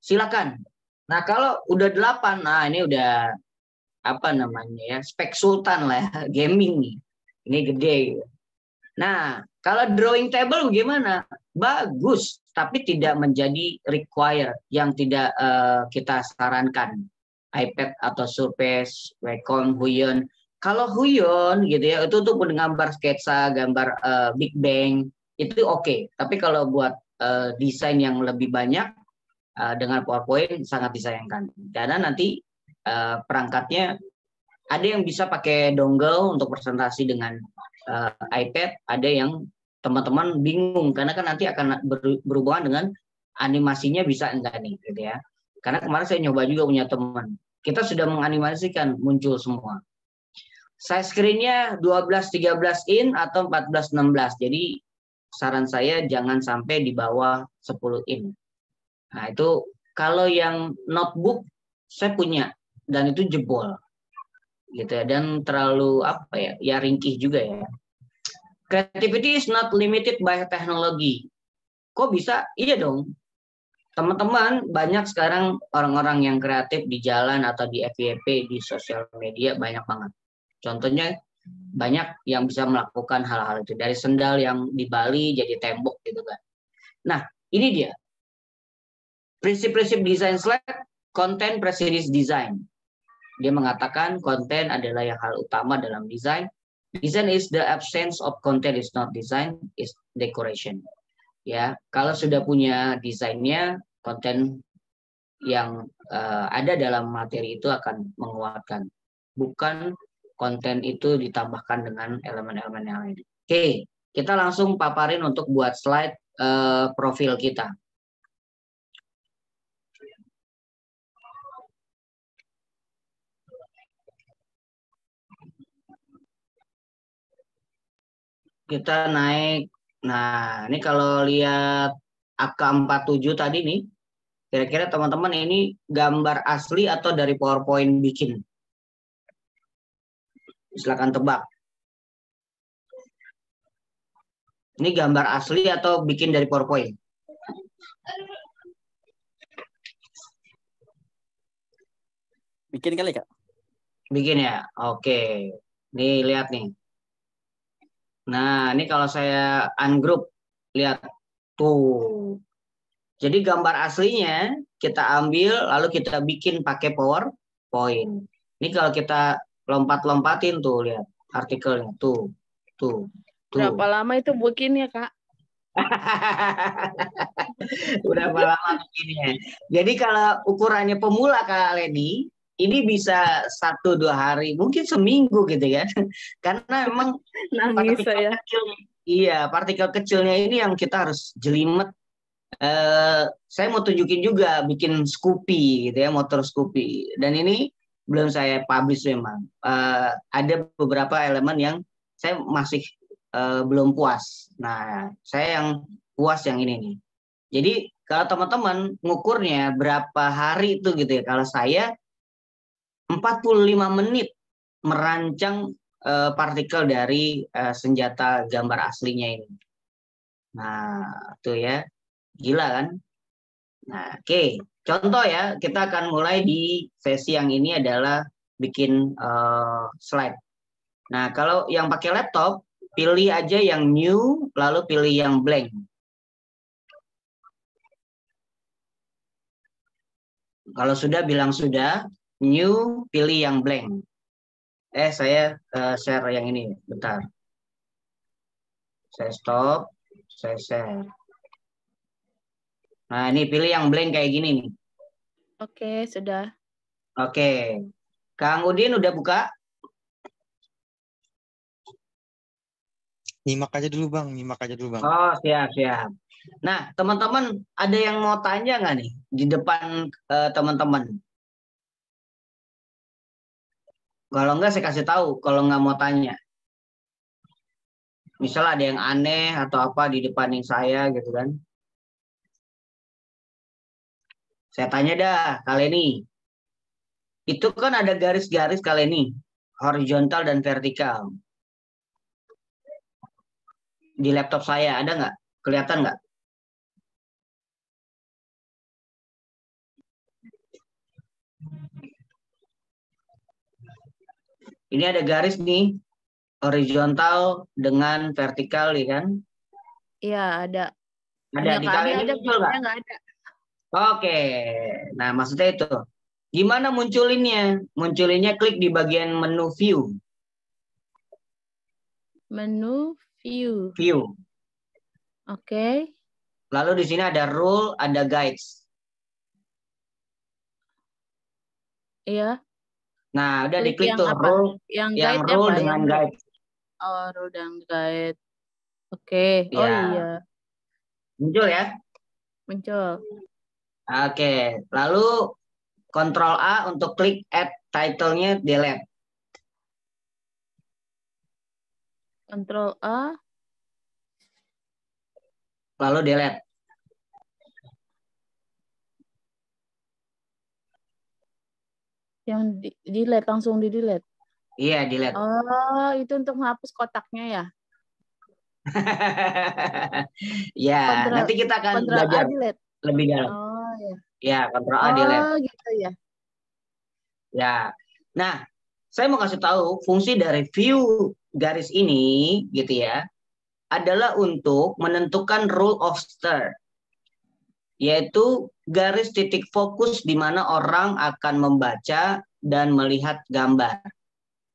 Silakan. Nah, kalau udah 8, nah ini udah apa namanya ya, spek sultan lah ya, gaming nih. Ini gede. Nah, kalau drawing table bagaimana? Bagus, tapi tidak menjadi required, yang tidak kita sarankan. iPad atau Surface, Wacom, Huion. Kalau Huion gitu ya, itu tuh gambar sketsa, gambar Big Bang, itu oke. Tapi kalau buat desain yang lebih banyak dengan PowerPoint sangat disayangkan. Karena nanti perangkatnya ada yang bisa pakai dongle untuk presentasi dengan iPad, ada yang teman-teman bingung karena kan nanti akan berhubungan dengan animasinya bisa enggak nih gitu ya. Karena kemarin saya nyoba juga punya teman. Kita sudah menganimasikan, muncul semua. Size screen-nya 12-13 in atau 14-16. Jadi saran saya jangan sampai di bawah 10 in. Nah itu kalau yang notebook saya punya dan itu jebol gitu ya, dan terlalu apa ya ringkih juga ya. Creativity is not limited by technology. Kok bisa? Iya dong. Teman-teman, banyak sekarang orang-orang yang kreatif di jalan atau di FYP, di sosial media, banyak banget. Contohnya, banyak yang bisa melakukan hal-hal itu. Dari sendal yang di Bali jadi tembok gitu kan. Nah, ini dia. Prinsip-prinsip desain slide, content precedes design. Dia mengatakan konten adalah yang hal utama dalam desain. Design is the absence of content, is not design, is decoration. Ya, kalau sudah punya desainnya, konten yang ada dalam materi itu akan menguatkan. Bukan konten itu ditambahkan dengan elemen-elemen yang lain. Oke, kita langsung paparin untuk buat slide profil kita. Kita naik. Nah, ini kalau lihat AK47 tadi nih, kira-kira teman-teman ini gambar asli atau dari PowerPoint bikin? Silakan tebak. Ini gambar asli atau bikin dari PowerPoint? Bikin kali, Kak. Bikin ya? Oke. Nih, lihat nih. Nah, ini kalau saya ungroup, lihat tuh. Jadi gambar aslinya kita ambil, lalu kita bikin pakai PowerPoint. Ini kalau kita lompat-lompatin tuh, lihat artikelnya tuh, tuh. Berapa lama itu bikinnya, Kak? Berapa lama bikinnya? Jadi kalau ukurannya pemula Kak Leni, ini bisa 1-2 hari, mungkin seminggu gitu ya. Karena memang Nangis saya. partikel kecilnya ini yang kita harus jelimet. Saya mau tunjukin juga bikin Scoopy gitu ya, motor Scoopy. Dan ini belum saya publish memang. Ada beberapa elemen yang saya masih belum puas. Nah, saya yang puas yang ini nih. Jadi kalau teman-teman ngukurnya berapa hari itu gitu ya. Kalau saya 45 menit merancang partikel dari senjata gambar aslinya ini. Nah, tuh ya. Gila kan? Nah, oke. Contoh ya, kita akan mulai di sesi yang ini adalah bikin slide. Nah, kalau yang pakai laptop, pilih aja yang new, lalu pilih yang blank. Kalau sudah, bilang sudah. New, pilih yang blank. Saya share yang ini, bentar. Saya stop, saya share. Nah, ini pilih yang blank kayak gini nih. Oke, sudah. Oke. Kang Udin udah buka? Nyimak aja dulu Bang, nyimak aja dulu Bang. Oh, siap. Nah, teman-teman, ada yang mau tanya nggak nih di depan teman-teman? Kalau nggak, saya kasih tahu. Kalau nggak mau tanya. Misal ada yang aneh atau apa di depan saya gitu kan. Saya tanya dah, kali ini. Itu kan ada garis-garis kali ini. Horizontal dan vertikal. Di laptop saya ada nggak? Kelihatan nggak? Ini ada garis nih, horizontal dengan vertikal, ya kan? Iya, ada. Ada di kalian ada, muncul nggak? nggak ada. Oke, nah maksudnya itu. Gimana munculinnya? Munculinnya klik di bagian menu view. Menu view. View. Oke. Lalu di sini ada rule, ada guides. Iya. Nah, udah Klik diklik yang tuh apa? rule, Yang yang guide rule apa? dengan Yang guide. Oh, rule dan guide. Oke. Oh Ya. iya. Muncul ya? Muncul. Oke, lalu Ctrl A untuk klik add title-nya delete. Ctrl A. Lalu delete. Yang delete, langsung di delete. Iya, delete. Oh, itu untuk menghapus kotaknya ya? Ya, Control nanti kita akan Control A belajar delete. lebih dalam. Oh ya. Ya, Ctrl A delete. Oh gitu ya. Ya. Nah, saya mau kasih tahu fungsi dari view garis ini gitu ya, adalah untuk menentukan rule of third, yaitu garis titik fokus di mana orang akan membaca dan melihat gambar.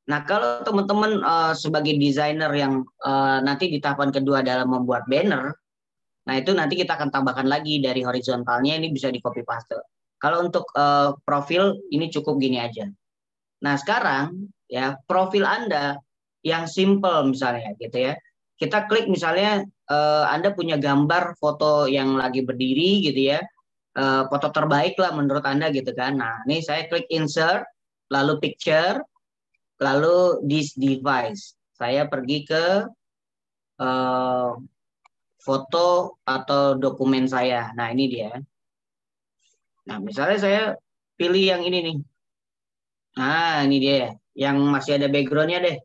Nah, kalau teman-teman sebagai desainer yang nanti di tahapan kedua dalam membuat banner, nah itu nanti kita akan tambahkan lagi dari horizontalnya, ini bisa di copy paste. Kalau untuk profil ini cukup gini aja. Nah, sekarang ya profil Anda yang simple misalnya gitu ya. Kita klik misalnya Anda punya gambar foto yang lagi berdiri gitu ya. Foto terbaik lah menurut Anda gitu kan. Nah, ini saya klik insert, lalu picture, lalu this device. Saya pergi ke foto atau dokumen saya. Nah, ini dia. Nah, misalnya saya pilih yang ini nih. Nah, ini dia. Yang masih ada background-nya deh.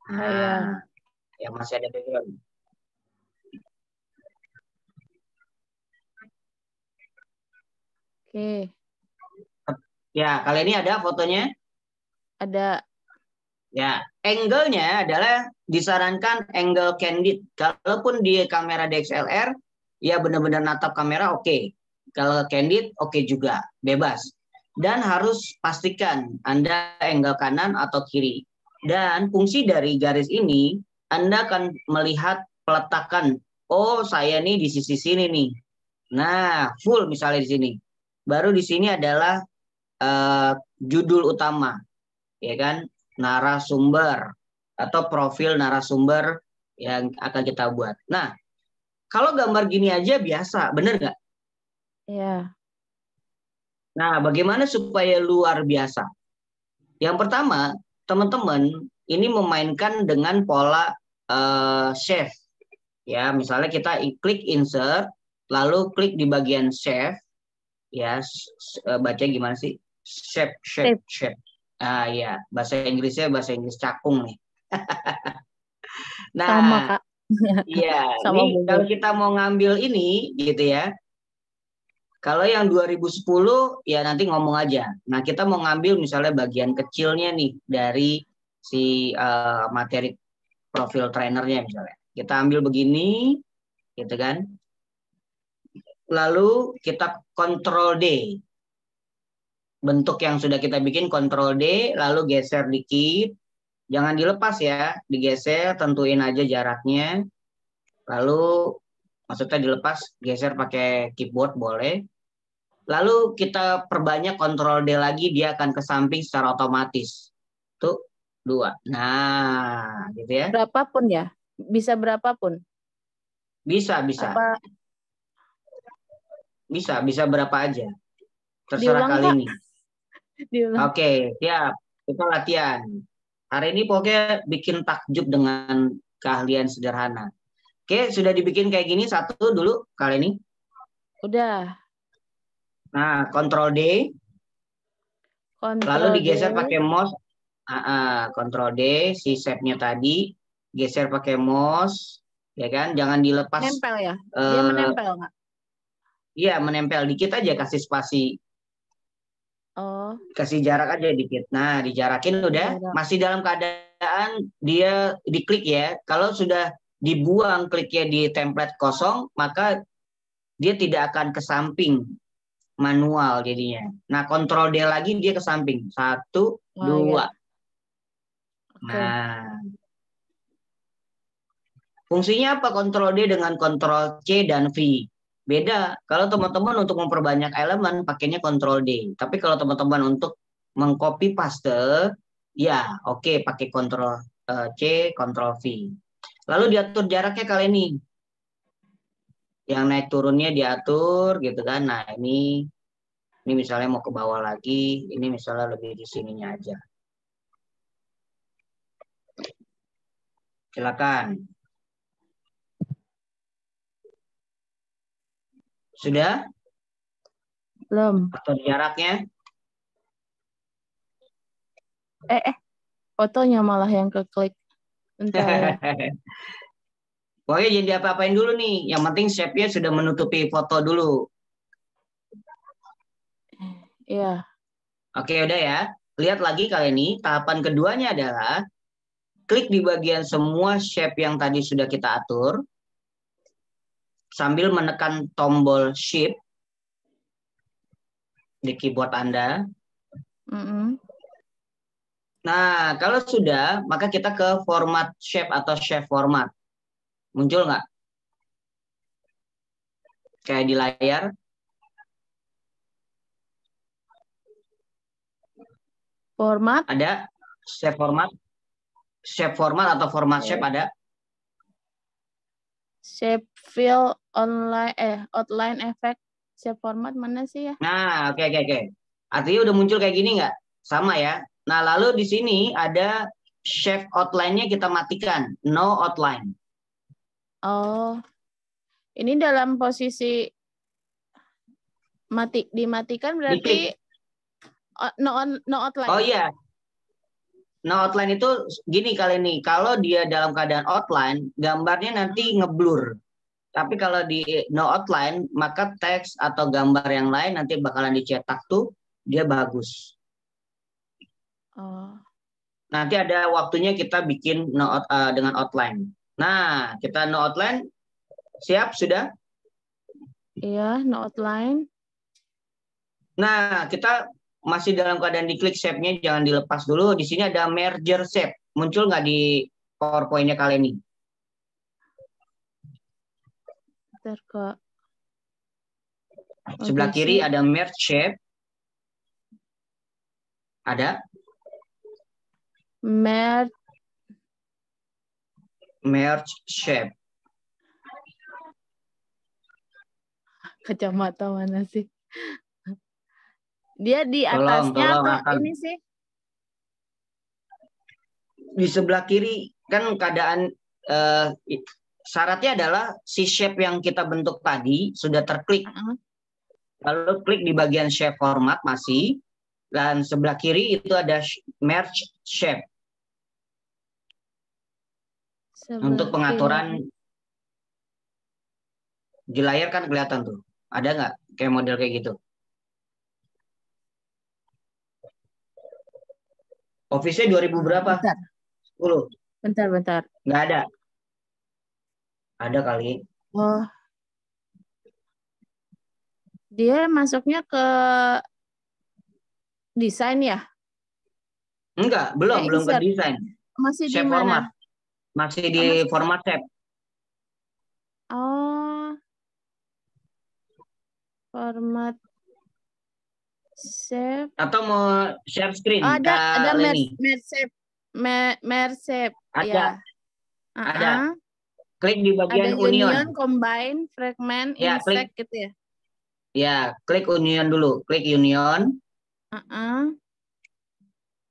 Oh ya. Nah, yang masih ada background. Oke. Ya, kali ini ada fotonya. Ada. Ya, angle-nya adalah disarankan angle candid. Kalaupun di kamera DXLR, ya benar-benar natap kamera oke. Kalau candid oke juga, bebas. Dan harus pastikan Anda angle kanan atau kiri. Dan fungsi dari garis ini, Anda akan melihat peletakan, oh saya nih di sisi sini nih. Nah, full misalnya di sini. Baru di sini adalah judul utama, ya kan? Narasumber atau profil narasumber yang akan kita buat. Nah, kalau gambar gini aja biasa, bener nggak? Ya. Nah, bagaimana supaya luar biasa? Yang pertama, teman-teman ini memainkan dengan pola shape. Ya, misalnya kita klik insert, lalu klik di bagian shape. Ya, baca gimana sih? Shape. Ah ya, bahasa Inggrisnya bahasa Inggris cakung nih. Sama Nah, Kak. iya, Sama ini kalau Bubur. kita mau ngambil ini gitu ya. Kalau yang 2010 ya nanti ngomong aja. Nah, kita mau ngambil misalnya bagian kecilnya nih dari si materi profil trainernya misalnya. Kita ambil begini gitu kan. Lalu kita Ctrl D. Bentuk yang sudah kita bikin Ctrl D, lalu geser dikit. Jangan dilepas ya, digeser, tentuin aja jaraknya. Lalu maksudnya dilepas, geser pakai keyboard boleh. Lalu kita perbanyak Ctrl D lagi, dia akan ke samping secara otomatis. Tuh, 2. Nah, gitu ya. Berapapun ya? Bisa berapapun? Bisa. Apa Bisa berapa aja. Terserah diulang kali Kak? ini. Diulang. Oke, siap. Kita latihan. Hari ini pokoknya bikin takjub dengan keahlian sederhana. Oke, sudah dibikin kayak gini satu dulu kali ini. Udah. Nah, Ctrl D, lalu Kontrol D. digeser pakai mouse. Ctrl D, si shape-nya tadi, geser pakai mouse, ya kan? Jangan dilepas. Nempel ya? Dia menempel nggak? Iya, menempel dikit aja, kasih spasi, Oh, kasih jarak aja dikit. Nah, dijarakin udah, jarak. masih dalam keadaan dia diklik ya. Kalau sudah dibuang kliknya di template kosong, maka dia tidak akan ke samping manual jadinya. Nah, Ctrl D lagi dia ke samping. 1, Oh, 2. ya. Oke. Nah, fungsinya apa Ctrl D dengan Ctrl C dan V? Beda. Kalau teman-teman untuk memperbanyak elemen pakainya Ctrl D. Tapi kalau teman-teman untuk mengcopy paste, ya oke pakai Ctrl C, Ctrl V. Lalu diatur jaraknya kali ini. Yang naik turunnya diatur gitu kan. Nah, ini misalnya mau ke bawah lagi, ini misalnya lebih di sininya aja. Silakan. Sudah? Belum. Atur jaraknya? Fotonya malah yang keklik. Bentar ya. Pokoknya jangan diapa-apain dulu nih. Yang penting shape-nya sudah menutupi foto dulu. Iya. Oke, udah ya. Lihat lagi kali ini. Tahapan keduanya adalah klik di bagian semua shape yang tadi sudah kita atur. Sambil menekan tombol Shift di keyboard Anda. Mm-mm. Nah, kalau sudah, maka kita ke format shape atau shape format. Muncul nggak? Kayak di layar. Format, Ada shape format. Shape format atau format shape ada. shape fill, outline effect, shape format mana sih ya? Nah, oke. Artinya udah muncul kayak gini nggak? Sama ya. Nah, lalu di sini ada shape outline-nya kita matikan. No outline. Oh, ini dalam posisi dimatikan berarti Diklik. no outline. Oh iya, no outline itu gini kali ini. Kalau dia dalam keadaan outline, gambarnya nanti ngeblur. Tapi kalau di no outline, maka teks atau gambar yang lain nanti bakalan dicetak tuh, dia bagus. Oh, Nanti ada waktunya kita bikin dengan outline. Nah, kita no outline, siap sudah? iya, no outline. Nah, kita masih dalam keadaan diklik shape-nya, jangan dilepas dulu. Di sini ada merger shape. Muncul nggak di PowerPoint-nya kali ini? Bentar, Kak. Sebelah Oke, kiri sih. ada merge shape. Ada Merge, merge shape. kacamata mana sih? Dia di Tolong atasnya atau akan. ini sih? Di sebelah kiri kan keadaan syaratnya adalah si shape yang kita bentuk tadi sudah terklik. Lalu klik di bagian shape format masih. Dan sebelah kiri itu ada merge shape. Untuk pengaturan di layar kan kelihatan tuh. Ada nggak kayak model kayak gitu? Office-nya 2000 berapa? Bentar. 10. Bentar. Nggak ada. Ada kali. Oh, dia masuknya ke desain ya? Enggak, belum ke Insert. desain. Masih di Shape mana? format. Masih di masih format shape. Oh, format shape. Atau mau share screen, Oh, ada Kak Leni? merge shape. Ada. Ya. Ada. Klik di bagian Ada union. combine, fragment, Ya, insect gitu ya. Ya, klik union dulu. Klik union.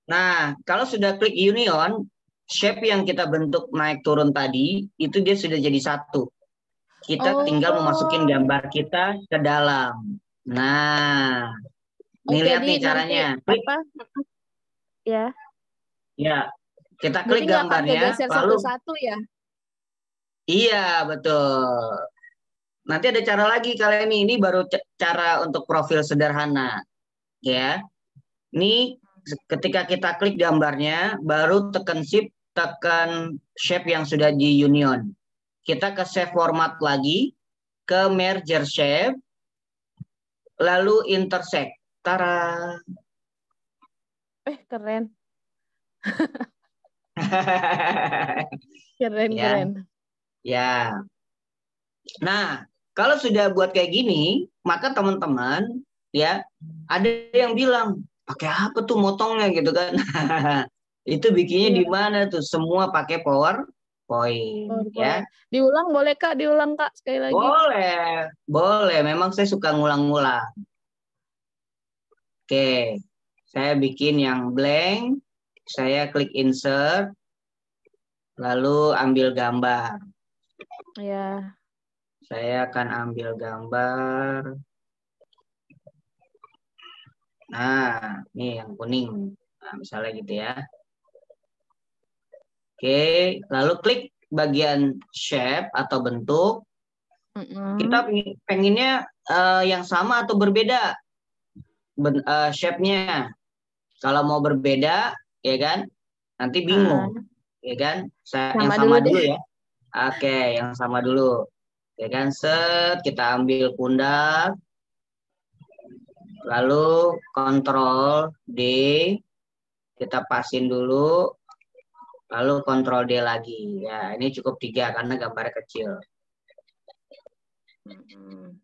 Nah, kalau sudah klik union, shape yang kita bentuk naik turun tadi, itu dia sudah jadi satu. Kita tinggal memasukin gambar kita ke dalam. Nah, nih lihat nih caranya. Klik. Apa? Ya. Ya, kita Berarti klik nggak akan gambarnya, kegeser lalu satu-satu ya? iya betul. Nanti ada cara lagi kalian ini baru cara untuk profil sederhana, ya. Ini ketika kita klik gambarnya, baru tekan shift, tekan shape yang sudah di union. Kita ke save format lagi, ke merger shape, lalu intersect. Tara. Keren. Ya, Keren. ya. Nah, kalau sudah buat kayak gini, maka teman-teman ya ada yang bilang pakai apa tuh motongnya gitu kan? Itu bikinnya Iya. di mana tuh? Semua pakai PowerPoint ya. Diulang boleh Kak? Diulang Kak sekali lagi. Boleh. Memang saya suka ngulang-ngulang. Oke, saya bikin yang blank. Saya klik insert, lalu ambil gambar. Ya. Saya akan ambil gambar. Nah, ini yang kuning. Nah, misalnya gitu ya. Oke, lalu klik bagian shape atau bentuk, Mm-mm. kita pengennya yang sama atau berbeda shape-nya. Kalau mau berbeda, ya kan, nanti bingung, ya kan. Yang Sama sama dulu dulu deh. ya. Oke, yang sama dulu, ya kan. Set, kita ambil pundak, lalu kontrol D, kita pasin dulu, lalu kontrol D lagi. Ya, ini cukup 3 karena gambarnya kecil. Mm-mm.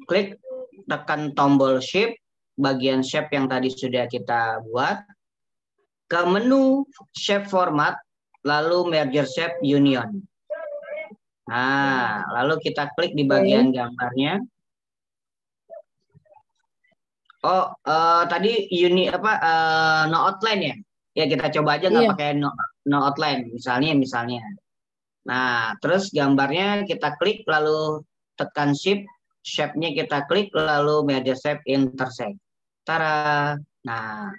Klik, tekan tombol Shift, bagian shape yang tadi sudah kita buat, ke menu Shape Format, lalu Merger Shape Union. Nah, lalu kita klik di bagian gambarnya. Oh, tadi no outline ya? Ya, kita coba aja nggak Iya. pakai no outline, misalnya. Nah, terus gambarnya kita klik, lalu tekan Shift, shape-nya kita klik, lalu Media Shape Intersect. Tara. Nah,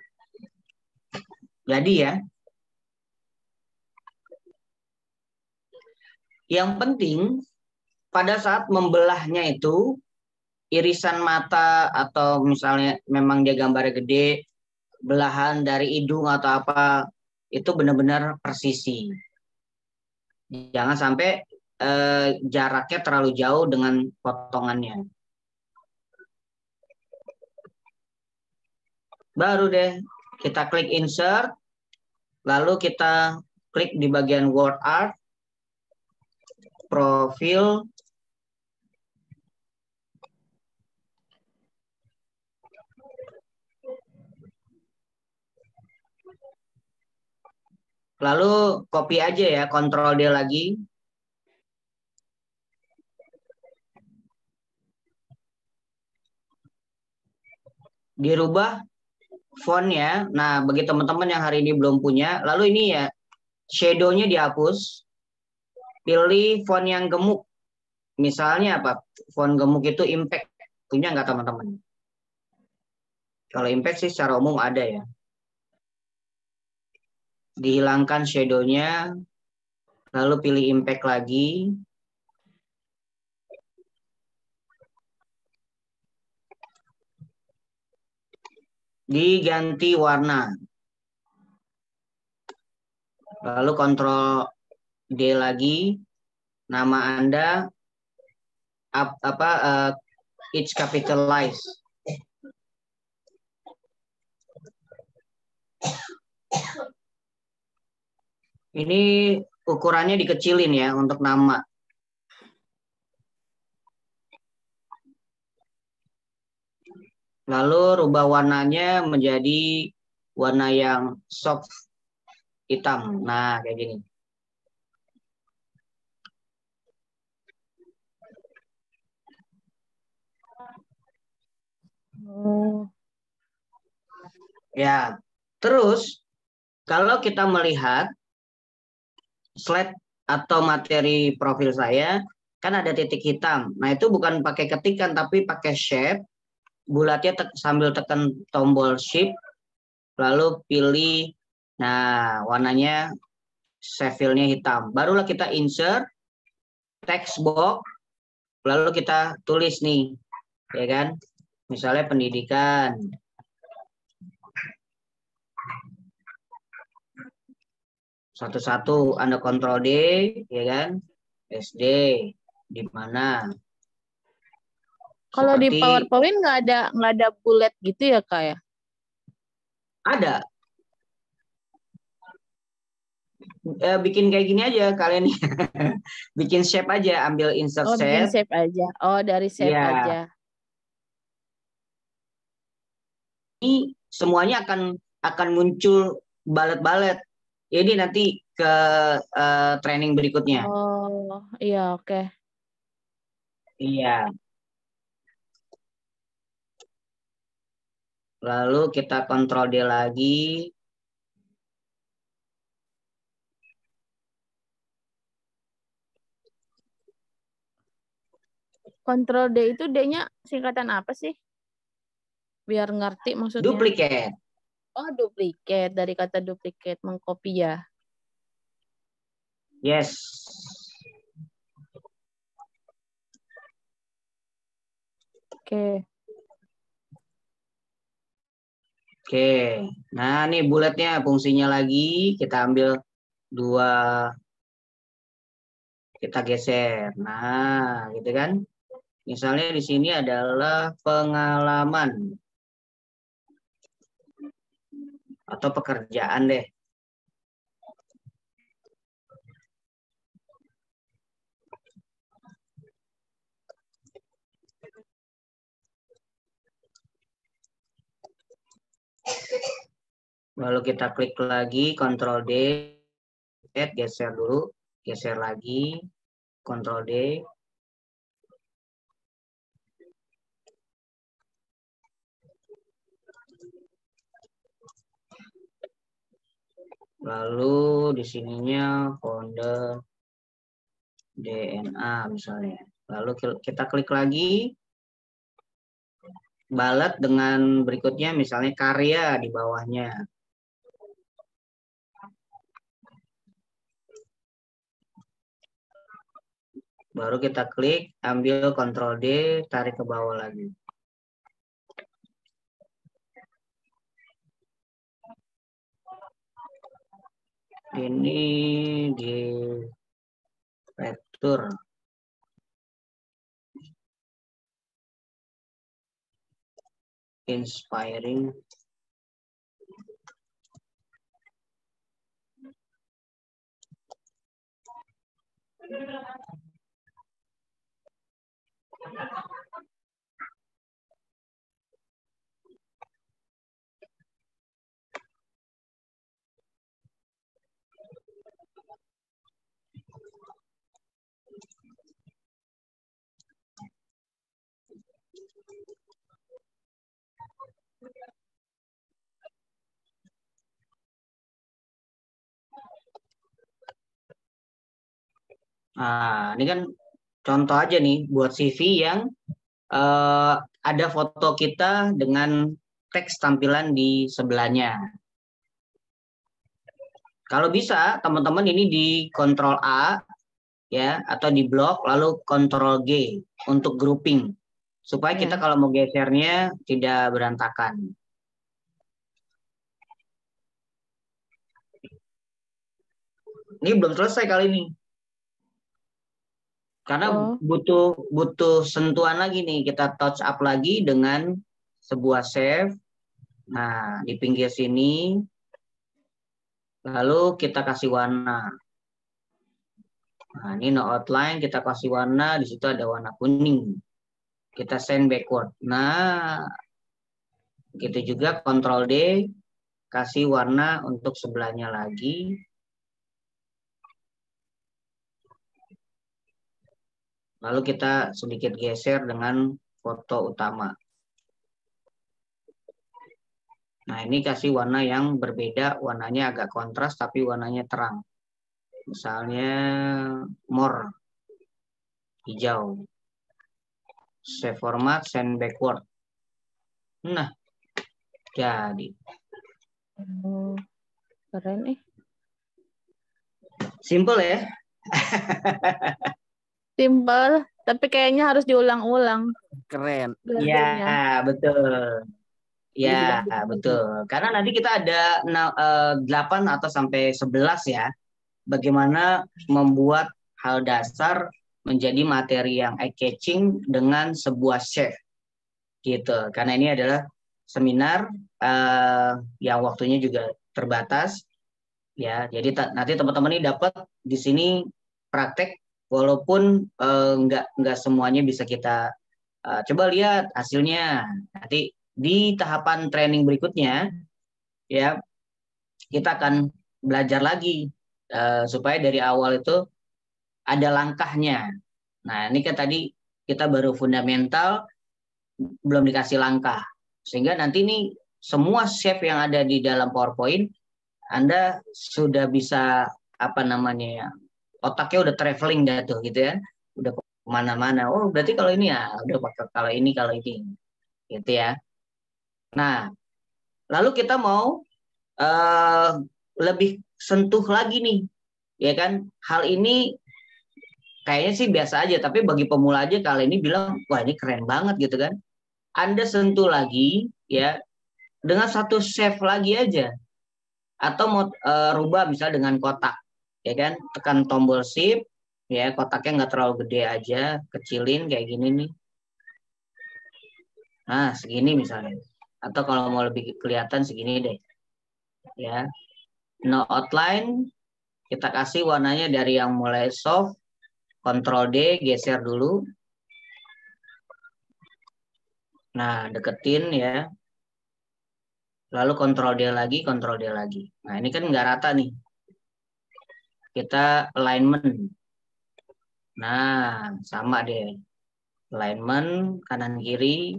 jadi ya. Yang penting, pada saat membelahnya itu, irisan mata atau misalnya memang dia gambarnya gede, belahan dari hidung atau apa, itu benar-benar presisi. Jangan sampai jaraknya terlalu jauh dengan potongannya. Baru deh kita klik insert, lalu kita klik di bagian word art, profil, lalu copy aja ya, kontrol D lagi. Dirubah fontnya. Nah, bagi teman-teman yang hari ini belum punya, lalu ini ya, shadow-nya dihapus. Pilih font yang gemuk. Misalnya apa? Font gemuk itu Impact. Punya nggak teman-teman? Kalau Impact sih secara umum ada ya. Dihilangkan shadow-nya, lalu pilih Impact lagi. Diganti warna. Lalu kontrol D lagi. Nama Anda it's capitalized. Ini ukurannya dikecilin ya untuk nama. Lalu rubah warnanya menjadi warna yang soft hitam. Nah, kayak gini. Oh. Ya, terus kalau kita melihat slide atau materi profil saya, kan ada titik hitam. Nah, itu bukan pakai ketikan, tapi pakai shape. Bulatnya sambil tekan tombol shift, lalu pilih, nah warnanya seville-nya hitam. Barulah kita insert, text box, lalu kita tulis nih, ya kan? Misalnya pendidikan. Satu-satu Anda kontrol D, ya kan? SD, di mana? Kalau di Seperti PowerPoint nggak ada bullet gitu ya Kak ya? ada. Bikin kayak gini aja kalian. Bikin shape aja, ambil insert Oh, bikin shape. shape aja. Oh, dari shape Iya. aja. Ini semuanya akan muncul balet-balet. Jadi nanti ke training berikutnya. Oh, iya oke. Iya. Lalu kita kontrol D lagi. Kontrol D itu D-nya singkatan apa sih? Biar ngerti maksudnya. Duplicate. Oh, duplikat. Dari kata duplikat, mengcopy ya. Yes. Oke. Oke. Nah, nih bulatnya fungsinya lagi kita ambil 2, kita geser. Nah, gitu kan. Misalnya di sini adalah pengalaman atau pekerjaan deh. Lalu kita klik lagi, Ctrl D, geser dulu, geser lagi, Ctrl D. Lalu di sininya founder DNA misalnya. Lalu kita klik lagi, balet dengan berikutnya misalnya karya di bawahnya. Baru kita klik, ambil Ctrl D, tarik ke bawah lagi. Ini di retur. Inspiring. Nah, ini kan contoh aja nih buat CV yang ada foto kita dengan teks tampilan di sebelahnya. Kalau bisa, teman-teman ini di Ctrl A ya atau di blok lalu Ctrl G untuk grouping supaya kita kalau mau gesernya tidak berantakan. Ini belum selesai kali ini. Karena butuh sentuhan lagi nih, kita touch up lagi dengan sebuah save. Nah, di pinggir sini lalu kita kasih warna. Nah, ini no outline, kita kasih warna, di situ ada warna kuning. Kita send backward. Nah, gitu juga Ctrl D, kasih warna untuk sebelahnya lagi. Lalu kita sedikit geser dengan foto utama. Nah, ini kasih warna yang berbeda, warnanya agak kontras tapi warnanya terang. Misalnya more, hijau. Save format, send backward. Nah, jadi. Keren Simple ya? Simple, tapi kayaknya harus diulang-ulang. Keren. Ya, betul. Ya, betul. Karena nanti kita ada 8 atau sampai 11 ya. Bagaimana membuat hal dasar menjadi materi yang eye-catching dengan sebuah chef. Gitu. Karena ini adalah seminar yang waktunya juga terbatas. Ya, jadi nanti teman-teman ini dapat di sini praktek walaupun nggak semuanya bisa kita coba lihat hasilnya. Nanti di tahapan training berikutnya ya kita akan belajar lagi supaya dari awal itu ada langkahnya. Nah, ini kan tadi kita baru fundamental, belum dikasih langkah. Sehingga nanti ini semua chef yang ada di dalam PowerPoint Anda sudah bisa otaknya udah traveling dah tuh gitu ya, udah kemana-mana. Oh berarti kalau ini ya udah pakai kalau ini gitu ya. Nah Lalu kita mau lebih sentuh lagi nih, ya kan? Hal ini kayaknya sih biasa aja, tapi bagi pemula aja kali ini bilang, wah ini keren banget gitu kan. Anda sentuh lagi, ya, dengan satu save lagi aja. Atau mau rubah misalnya dengan kotak, ya kan? Tekan tombol shift, ya kotaknya nggak terlalu gede aja, kecilin kayak gini nih. Nah, segini misalnya. Atau kalau mau lebih kelihatan segini deh. Ya. No outline, kita kasih warnanya dari yang mulai soft, Ctrl D, geser dulu. Nah, deketin ya. Lalu Ctrl D lagi, Ctrl D lagi. Nah, ini kan nggak rata nih. Kita alignment. Nah, sama deh. Alignment, kanan kiri.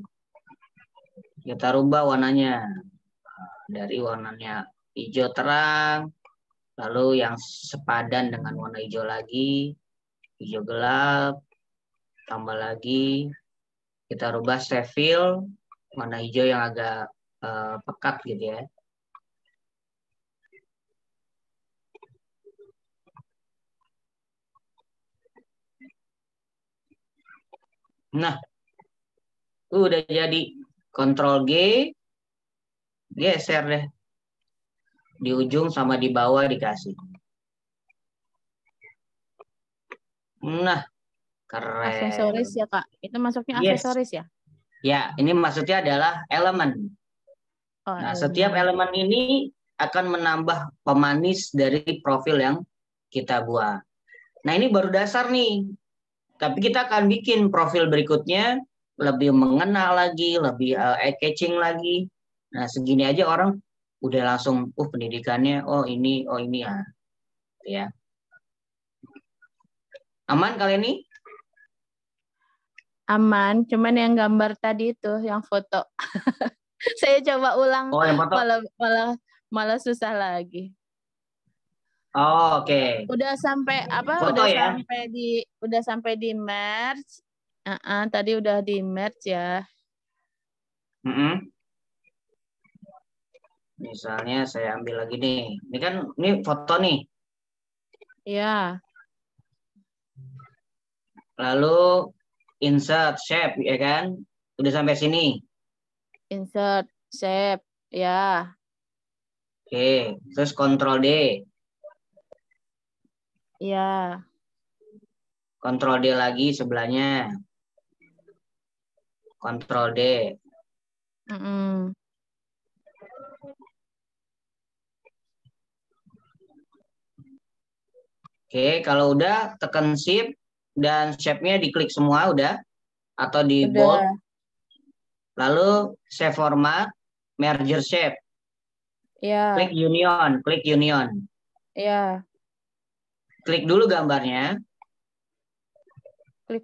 Kita rubah warnanya. Dari warnanya hijau terang, lalu yang sepadan dengan warna hijau lagi, hijau gelap, tambah lagi, kita rubah save fill, warna hijau yang agak pekat gitu ya. Nah, udah jadi. Ctrl G, geser deh. Di ujung sama di bawah dikasih. Nah, keren. Aksesoris ya Kak. Itu masuknya Yes. aksesoris ya? Ya, ini maksudnya adalah elemen. Oh, Nah, setiap elemen ini akan menambah pemanis dari profil yang kita buat. Nah, ini baru dasar nih. Tapi kita akan bikin profil berikutnya lebih mengena lagi, lebih eye-catching lagi. Nah, segini aja orang udah langsung, pendidikannya, oh ini ya. Aman kali ini? Aman, cuman yang gambar tadi itu, yang foto. Saya coba ulang, Oh, yang foto. malah susah lagi. Oh, oke. Udah sampai apa? Foto ya? Udah sampai di merge. Tadi udah di merge ya. Misalnya saya ambil lagi nih. Ini kan ini foto nih. Iya. Lalu insert shape ya kan? Udah sampai sini. Insert shape ya. Oke, terus Ctrl D. Iya. Ctrl D lagi sebelahnya. Ctrl D. Oke, kalau udah tekan shift dan shape-nya diklik semua udah atau di bold. Lalu save format, merger shape. Iya. Klik union. Iya. Klik dulu gambarnya. Terus?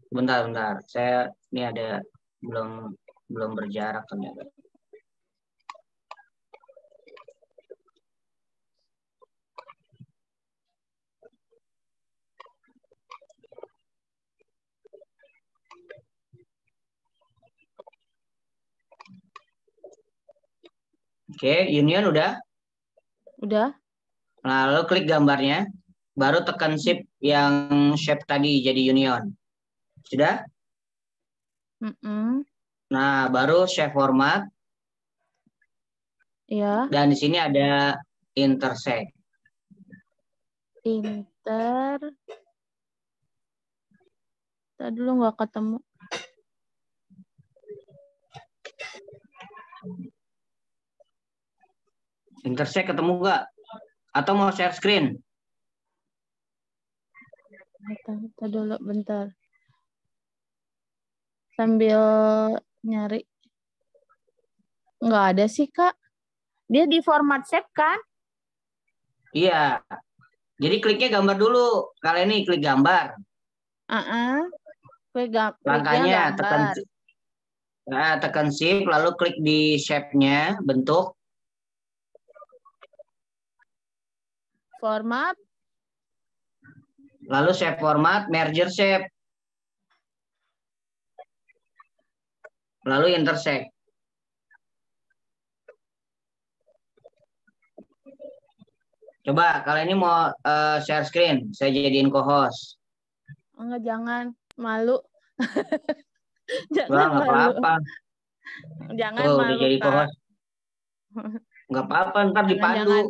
Bentar. Saya ini ada belum berjarak ternyata. Oke, union udah? Udah. Lalu klik gambarnya, baru tekan shift yang shape tadi jadi union. Sudah? Nah, baru save format. Iya. Dan di sini ada intersect. Tadi dulu nggak ketemu. Intersect ketemu nggak? Atau mau share screen? Kita dulu bentar. Sambil nyari. Nggak ada sih, Kak. Dia di format shape kan? Iya. Jadi kliknya gambar dulu. Kali ini klik gambar. Langkahnya tekan shift, lalu klik di shape-nya, bentuk. Format. Lalu save format, merger shape. lalu intersect. Coba kalau ini mau share screen, saya jadiin co-host. Enggak, jangan. Malu. Wah, Jangan nggak malu. apa-apa. Jangan Tuh, udah malu, jadi Kak. co-host. Nggak apa-apa, ntar Jangan, dipandu.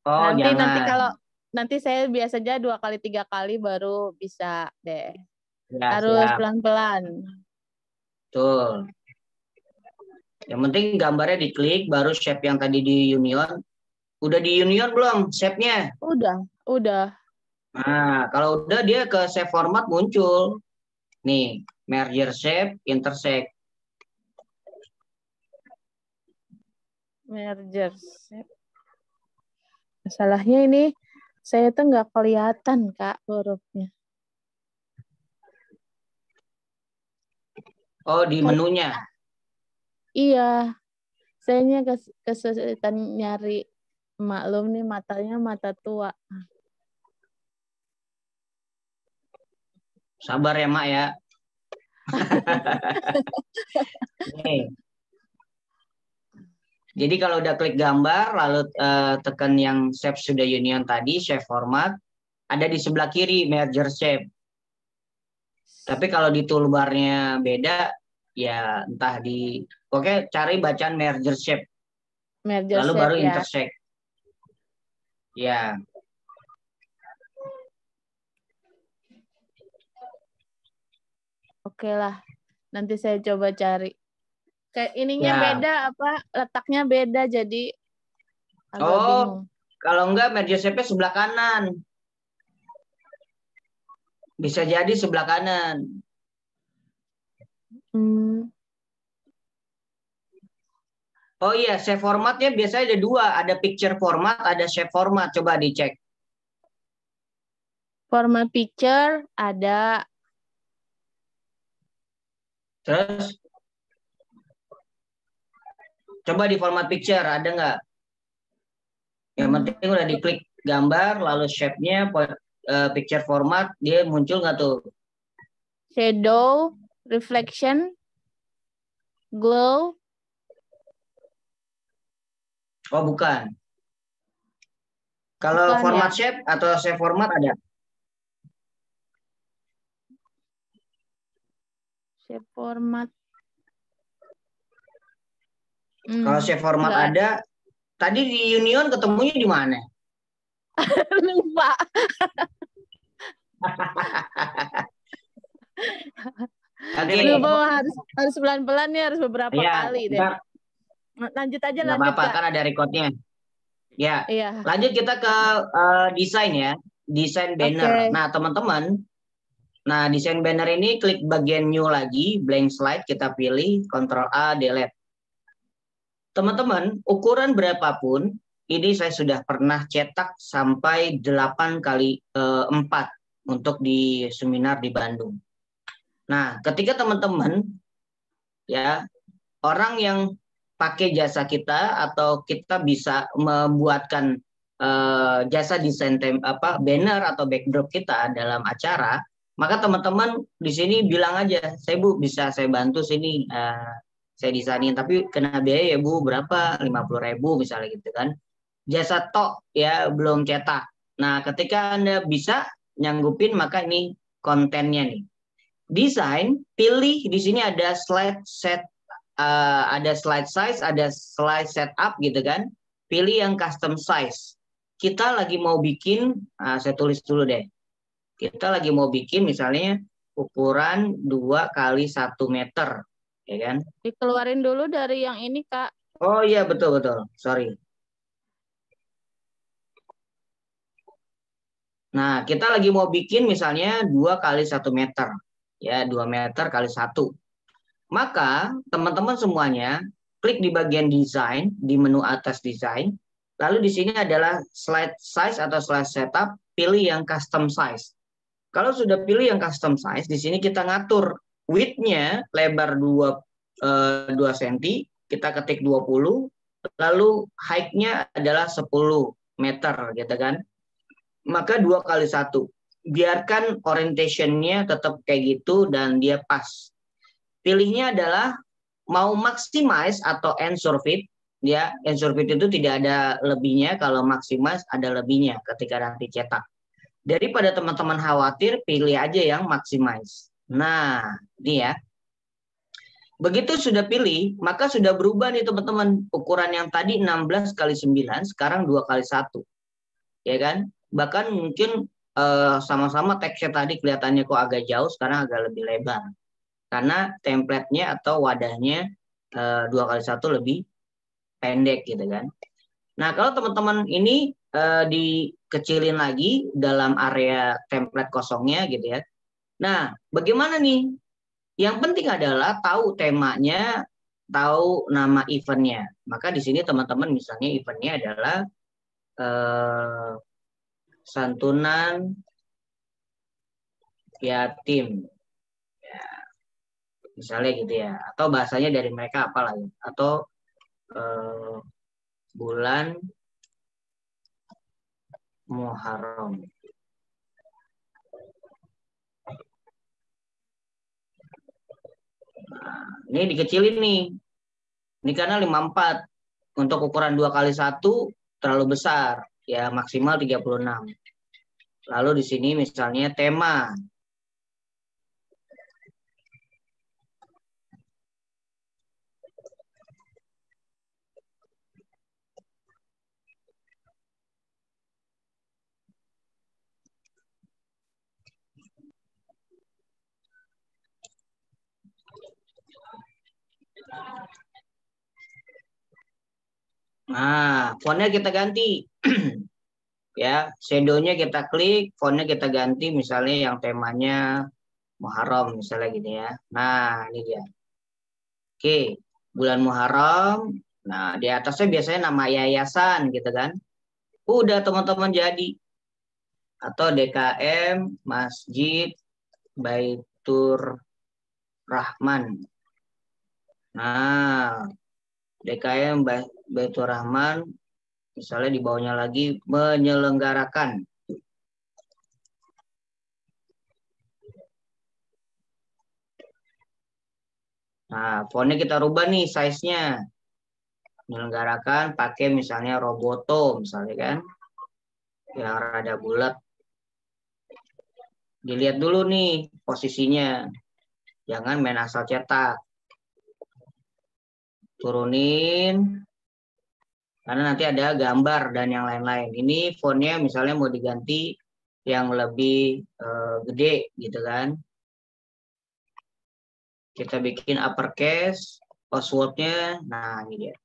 Oh, nanti jangan. kalau nanti saya biasanya 2 kali 3 kali baru bisa deh. Ya, Harus siap. pelan-pelan. Tuh. Yang penting gambarnya diklik, baru shape yang tadi di union. Udah di union belum shape-nya? Udah. Nah, kalau udah dia ke shape format muncul. Nih, merger shape, intersect. Merger. Masalahnya ini saya tuh nggak kelihatan, Kak, hurufnya. Oh, di menunya. Iya. Saya kesulitan nyari, maklum nih matanya mata tua. Sabar ya, Mak ya. Nih. Jadi kalau udah klik gambar, lalu tekan yang shape sudah union tadi, shape format, ada di sebelah kiri merger shape. Tapi kalau di toolbarnya beda, ya entah di, oke cari bacaan merger shape, Merger lalu shape baru ya. intersect. Ya. Oke lah, nanti saya coba cari. Kayak ininya Ya. beda apa, letaknya beda jadi agak Oh, bingung. kalau enggak merger shape-nya sebelah kanan. Bisa jadi sebelah kanan. Oh iya, shape formatnya biasanya ada 2. Ada picture format, ada shape format. Coba dicek. Format picture ada. Terus, coba di format picture, ada nggak? Yang penting udah diklik gambar, lalu shape-nya, picture format, dia muncul nggak tuh? Shadow, reflection, glow. Oh, bukan. Kalau Bukan, format ya? shape atau shape format ada? Shape format. Kalau shape format Nggak ada, tadi di union ketemunya di mana? Lupa. Oke. Lupa, harus pelan-pelan nih, harus beberapa Ya, kali deh. ntar Lanjut aja, nggak lanjut, apa-apa, Kak. kan ada recordnya. Ya, Iya. lanjut kita ke desain ya, desain banner. Oke. Nah, teman-teman, nah desain banner ini klik bagian new lagi, blank slide, kita pilih, Ctrl A, delete. Teman-teman, ukuran berapapun, ini saya sudah pernah cetak sampai 8 kali 4 untuk di seminar di Bandung. Nah, ketika teman-teman, ya, orang yang pakai jasa kita atau kita bisa membuatkan jasa desain banner atau backdrop kita dalam acara, maka teman-teman di sini bilang aja, saya Bu bisa saya bantu sini, saya desainin, tapi kena biaya ya Bu berapa, 50.000 misalnya gitu kan, jasa tok ya, belum cetak. Nah, ketika Anda bisa nyanggupin, maka ini kontennya nih. Desain, pilih di sini ada slide set, ada slide size, ada slide setup gitu kan. Pilih yang custom size. Kita lagi mau bikin, saya tulis dulu deh. Kita lagi mau bikin misalnya ukuran 2 kali 1 meter, ya kan? Dikeluarin dulu dari yang ini, Kak. Oh iya, betul, sorry. Nah, kita lagi mau bikin misalnya 2 kali 1 meter. Ya, 2 meter kali 1. Maka, teman-teman semuanya, klik di bagian desain, di menu atas desain. Lalu di sini adalah slide size atau slide setup, pilih yang custom size. Kalau sudah pilih yang custom size, di sini kita ngatur width-nya lebar 2 cm, kita ketik 20, lalu height-nya adalah 10 meter, gitu kan. Maka 2 kali 1. Biarkan orientation-nya tetap kayak gitu dan dia pas. Pilihnya adalah mau maximize atau ensure fit, ya ensure fit itu tidak ada lebihnya, kalau maximize ada lebihnya ketika nanti cetak. Daripada teman-teman khawatir, pilih aja yang maximize. Nah, ini ya. Begitu sudah pilih, maka sudah berubah nih teman-teman. Ukuran yang tadi 16 kali 9, sekarang 2 kali 1. Ya kan? Bahkan mungkin sama-sama teksnya tadi kelihatannya kok agak jauh, sekarang agak lebih lebar. Karena template-nya atau wadahnya 2 kali 1 lebih pendek gitu kan. Nah, kalau teman-teman ini dikecilin lagi dalam area template kosongnya gitu ya. Nah, bagaimana nih? Yang penting adalah tahu temanya, tahu nama eventnya. Maka di sini teman-teman misalnya eventnya adalah santunan yatim, ya, misalnya gitu ya. Atau bahasanya dari mereka apalah ya. Atau bulan Muharram. Nah, ini dikecilin nih. Ini karena 54. Untuk ukuran 2 kali 1 terlalu besar. Ya maksimal 36. Lalu di sini misalnya tema. Nah, fontnya kita ganti. Ya, shadow-nya kita klik, fontnya kita ganti, misalnya yang temanya Muharram, misalnya gini ya. Nah, ini dia. Oke, bulan Muharram. Nah, di atasnya biasanya nama yayasan gitu kan. Udah teman-teman jadi. Atau DKM Masjid Baitur Rahman. Nah, DKM Baitur Rahman, misalnya di bawahnya lagi menyelenggarakan. Nah, fontnya kita rubah nih size-nya. Menyelenggarakan pakai misalnya Roboto, misalnya kan. Yang rada bulat. Dilihat dulu nih posisinya. Jangan main asal cetak. Turunin. Karena nanti ada gambar dan yang lain-lain. Ini fontnya misalnya mau diganti yang lebih gede gitu kan. Kita bikin uppercase, passwordnya, nah ini dia.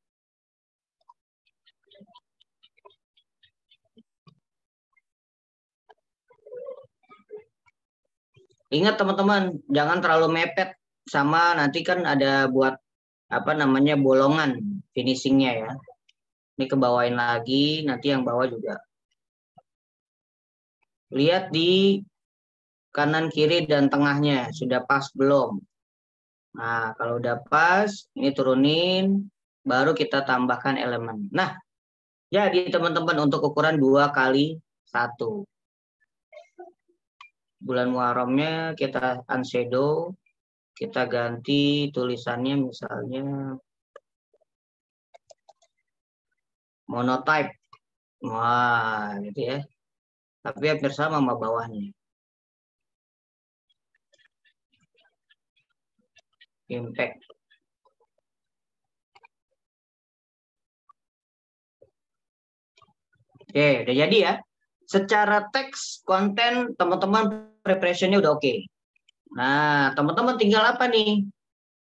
Ingat teman-teman, jangan terlalu mepet sama nanti kan ada buat apa namanya bolongan finishingnya ya. Ini kebawain lagi, nanti yang bawah juga. Lihat di kanan, kiri, dan tengahnya, sudah pas belum? Nah, kalau udah pas, ini turunin, baru kita tambahkan elemen. Nah, jadi teman-teman untuk ukuran 2 kali 1. Bulan Muharramnya kita unshadow, kita ganti tulisannya misalnya monotype. Wah, gitu ya. Tapi hampir sama sama bawahnya. Impact. Oke, udah jadi ya. Secara teks, konten, teman-teman preparation-nya udah oke. Nah, teman-teman tinggal apa nih?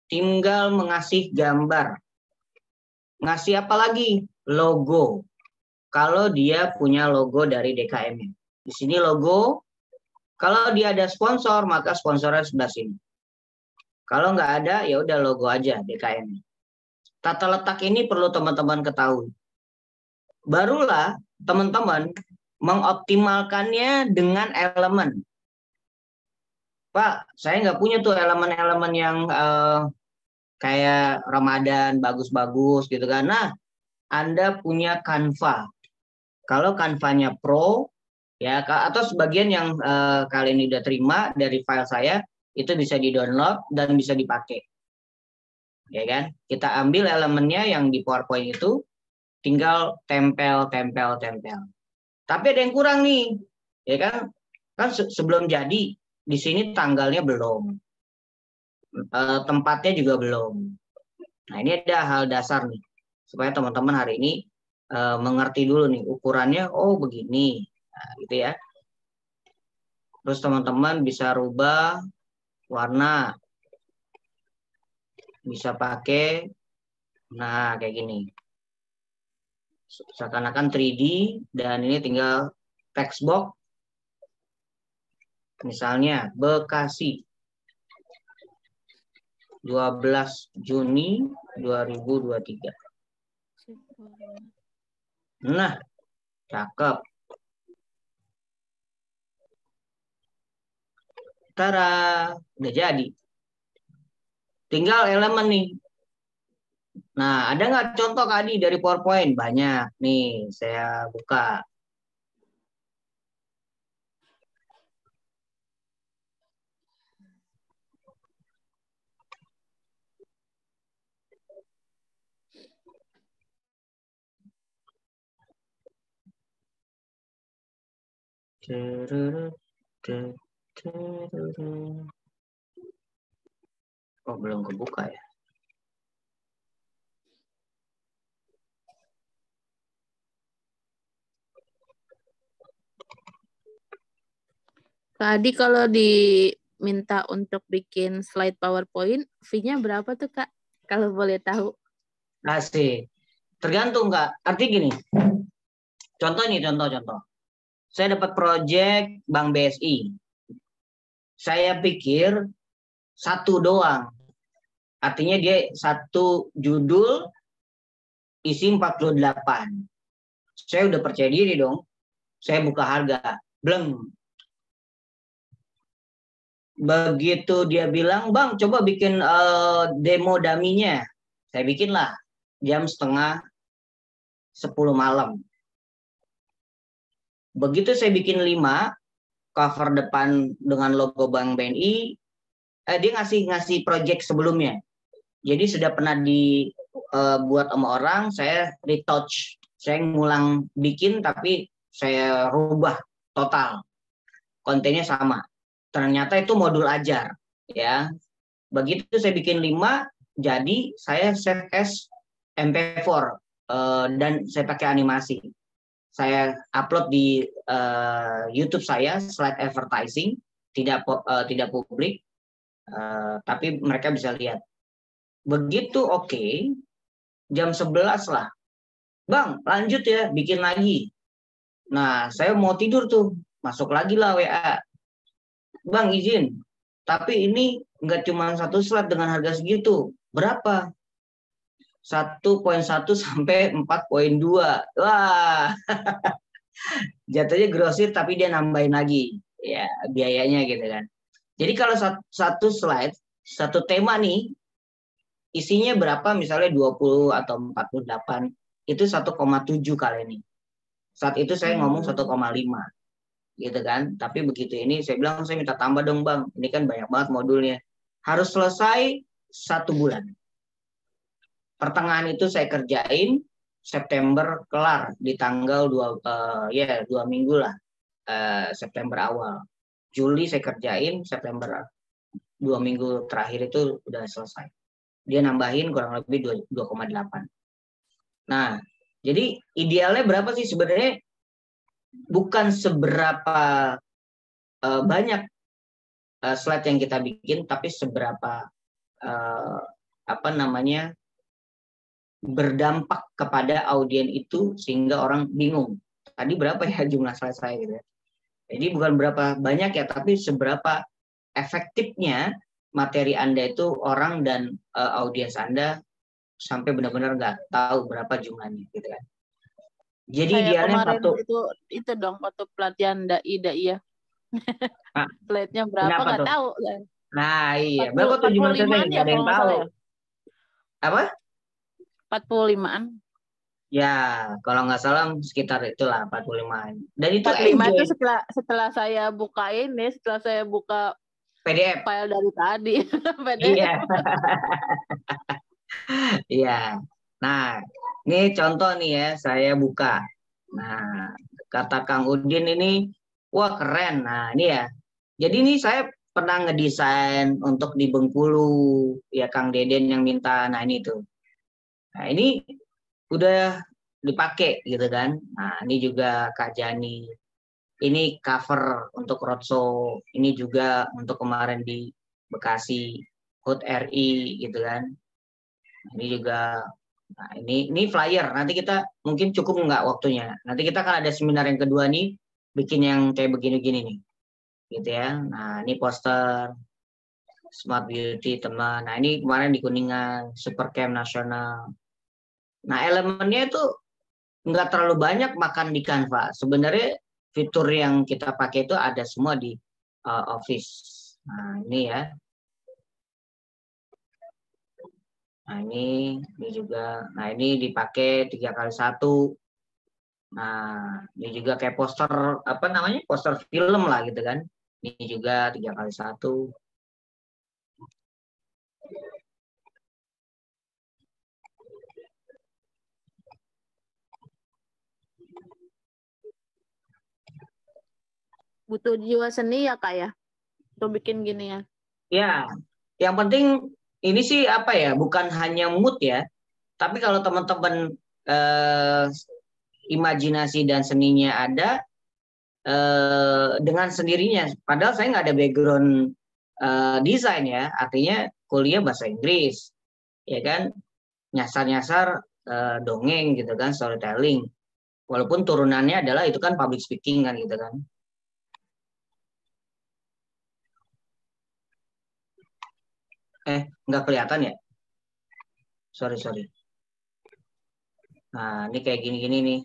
Tinggal mengasih gambar. Ngasih apa lagi? Logo. Kalau dia punya logo dari DKM. Di sini logo. Kalau dia ada sponsor, maka sponsornya sebelah sini. Kalau nggak ada, ya udah logo aja DKM. Tata letak ini perlu teman-teman ketahui. Barulah teman-teman mengoptimalkannya dengan elemen. Pak, saya nggak punya tuh elemen-elemen yang kayak Ramadan bagus-bagus gitu kan. Nah, Anda punya Canva. Kalau Canva-nya Pro, ya atau sebagian yang kalian udah terima dari file saya, itu bisa di-download dan bisa dipakai. ya kan? Kita ambil elemennya yang di PowerPoint itu, tinggal tempel. Tapi ada yang kurang nih, ya kan? Kan sebelum jadi, di sini tanggalnya belum, tempatnya juga belum. Nah, ini ada hal dasar nih, supaya teman-teman hari ini mengerti dulu nih, ukurannya, oh begini, nah, gitu ya. Terus teman-teman bisa rubah warna, bisa pakai, nah kayak gini. Seakan-akan 3D, dan ini tinggal text box. Misalnya Bekasi, 12 Juni 2023. Nah, cakep. Tara, udah jadi. Tinggal elemen nih. Nah, ada nggak contoh Kak Adi dari PowerPoint? Banyak. Nih, saya buka. Oh, belum kebuka ya. Tadi kalau diminta untuk bikin slide PowerPoint, fee-nya berapa tuh Kak? Kalau boleh tahu. Asik. Tergantung Kak. Arti gini. Contoh. Saya dapat proyek Bank BSI. Saya pikir satu doang. Artinya dia satu judul isi 48. Saya udah percaya diri dong. Saya buka harga. Bleng. Begitu dia bilang, Bang, coba bikin demo daminya. Saya bikinlah jam 9:30 malam. Begitu saya bikin 5, cover depan dengan logo Bank BNI, dia ngasih project sebelumnya. Jadi sudah pernah dibuat sama orang, saya retouch. Saya ngulang bikin, tapi saya rubah total. Kontennya sama. Ternyata itu modul ajar, ya. Begitu saya bikin 5, jadi saya save as MP4 dan saya pakai animasi. Saya upload di YouTube saya, slide advertising, tidak publik, tapi mereka bisa lihat. Begitu oke, jam 11 lah. Bang, lanjut ya, bikin lagi. Nah, saya mau tidur tuh, masuk lagi lah WA. Bang, izin, tapi ini nggak cuma satu slide dengan harga segitu. Berapa? 1.1 sampai 4.2. Wah, jatuhnya grosir tapi dia nambahin lagi ya biayanya gitu kan. Jadi kalau satu slide, satu tema nih, isinya berapa, misalnya 20 atau 48, itu 1,7 kali ini. Saat itu saya ngomong 1,5 gitu kan. Tapi begitu ini saya bilang, saya minta tambah dong Bang, ini kan banyak banget modulnya. Harus selesai 1 bulan. Pertengahan itu saya kerjain, September kelar di tanggal 2 minggu lah, September awal. Juli saya kerjain, September 2 minggu terakhir itu udah selesai. Dia nambahin kurang lebih 2,8. Nah, jadi idealnya berapa sih sebenarnya? Bukan seberapa banyak slide yang kita bikin, tapi seberapa berdampak kepada audiens itu sehingga orang bingung. Tadi berapa ya jumlah slide saya gitu ya. Jadi bukan berapa banyak ya, tapi seberapa efektifnya materi Anda itu orang dan audiens Anda sampai benar-benar nggak tahu berapa jumlahnya gitu kan. Jadi Kayak idealnya kemarin satu itu dong waktu pelatihan dai ya. Nah, slide-nya berapa kenapa nggak tuh? tahu. Nah iya, berapa tuh jumlah slide? 45-an ya Nggak ada yang kalau nggak tahu. salah ya. Apa? 45-an. Ya, kalau nggak salah sekitar itulah 45. Dan itu 45 enjoy. itu setelah saya buka ini, setelah saya buka PDF. file dari tadi. PDF. Iya. Iya. Nah, ini contoh nih ya, saya buka. Nah, kata Kang Udin ini, wah keren. Nah, ini ya. Jadi ini saya pernah ngedesain untuk di Bengkulu, ya Kang Deden yang minta. Nah, ini tuh. Nah, ini udah dipakai gitu kan. Nah, ini juga Kak Jani. Ini cover untuk roadshow. Ini juga untuk kemarin di Bekasi, HUT RI gitu kan. Ini juga, nah ini flyer. Nanti kita mungkin cukup nggak waktunya. Nanti kita akan ada seminar yang kedua nih, bikin yang kayak begini-gini nih, gitu ya. Nah ini poster Smart Beauty teman. Nah ini kemarin di Kuningan, Super Camp Nasional. Nah elemennya itu nggak terlalu banyak makan di Canva. Sebenarnya fitur yang kita pakai itu ada semua di Office. Nah ini ya. Nah ini juga. Nah ini dipakai 3x1. Nah ini juga kayak poster apa namanya, poster film lah gitu kan. Ini juga 3x1. Butuh jiwa seni ya Kak ya, untuk bikin gini ya. Ya, yang penting ini sih apa ya, bukan hanya mood ya, tapi kalau teman-teman imajinasi dan seninya ada, dengan sendirinya. Padahal saya nggak ada background desain ya, artinya kuliah bahasa Inggris, ya kan, nyasar-nyasar dongeng gitu kan, storytelling. Walaupun turunannya adalah itu kan public speaking kan gitu kan. Nggak kelihatan ya? Sorry. Nah, ini kayak gini-gini nih.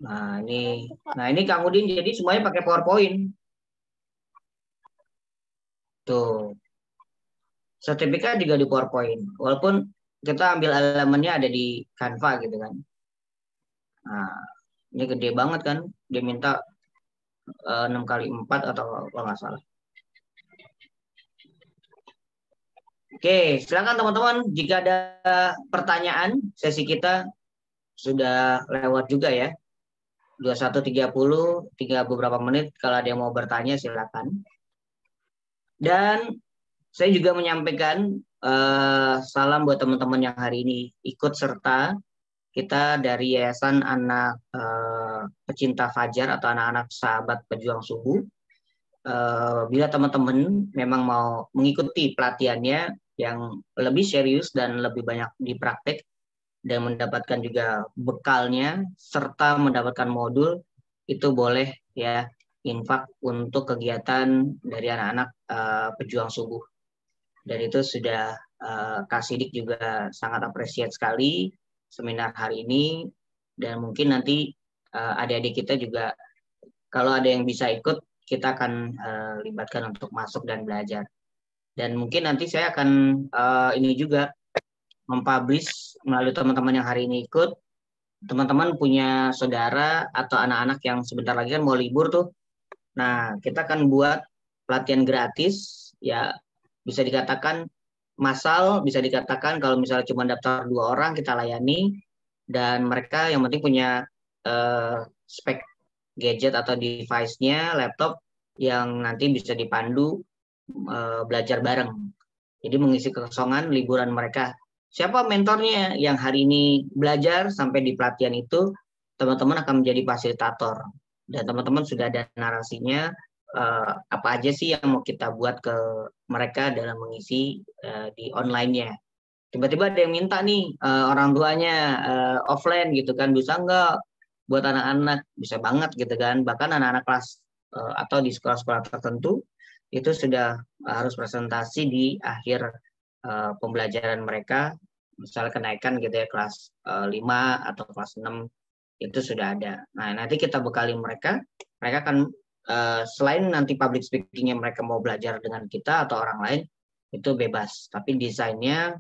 Nah ini Kang Udin jadi semuanya pakai PowerPoint. Tuh. Sertifikat juga di PowerPoint. Walaupun kita ambil elemennya ada di Canva gitu kan. Nah, ini gede banget kan. Dia minta 6x4 atau kalau nggak salah. Oke, silakan teman-teman. Jika ada pertanyaan, sesi kita sudah lewat juga ya. 21.30, tinggal beberapa menit. Kalau ada yang mau bertanya, silakan. Dan saya juga menyampaikan salam buat teman-teman yang hari ini ikut serta kita dari Yayasan Anak Pecinta Fajar atau anak-anak sahabat pejuang subuh. Bila teman-teman memang mau mengikuti pelatihannya yang lebih serius dan lebih banyak dipraktek dan mendapatkan juga bekalnya serta mendapatkan modul, itu boleh ya infak untuk kegiatan dari anak-anak pejuang subuh. Dan itu sudah Kak Sidik juga sangat apresiat sekali seminar hari ini, dan mungkin nanti adik-adik kita juga kalau ada yang bisa ikut, kita akan libatkan untuk masuk dan belajar. Dan mungkin nanti saya akan ini juga mempublish melalui teman-teman yang hari ini ikut. Teman-teman punya saudara atau anak-anak yang sebentar lagi kan mau libur tuh. Nah, kita akan buat pelatihan gratis, ya bisa dikatakan massal, bisa dikatakan kalau misalnya cuma daftar 2 orang kita layani, dan mereka yang penting punya spek gadget atau device-nya, laptop yang nanti bisa dipandu belajar bareng. Jadi mengisi kekosongan liburan mereka. Siapa mentornya yang hari ini belajar sampai di pelatihan itu, teman-teman akan menjadi fasilitator. Dan teman-teman sudah ada narasinya, apa aja sih yang mau kita buat ke mereka dalam mengisi di online-nya. Tiba-tiba ada yang minta nih orang tuanya offline gitu kan, bisa nggak buat anak-anak? Bisa banget gitu kan. Bahkan anak-anak kelas atau di sekolah-sekolah tertentu itu sudah harus presentasi di akhir pembelajaran mereka, misalnya kenaikan gitu ya kelas 5 atau kelas 6 itu sudah ada. Nah nanti kita bekali mereka akan selain nanti public speakingnya mereka mau belajar dengan kita atau orang lain, itu bebas. Tapi desainnya,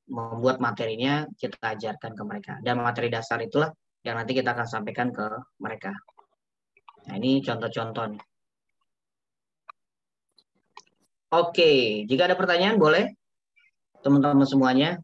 membuat materinya kita ajarkan ke mereka. Dan materi dasar itulah yang nanti kita akan sampaikan ke mereka. Nah ini contoh-contohnya. Oke, jika ada pertanyaan boleh teman-teman semuanya.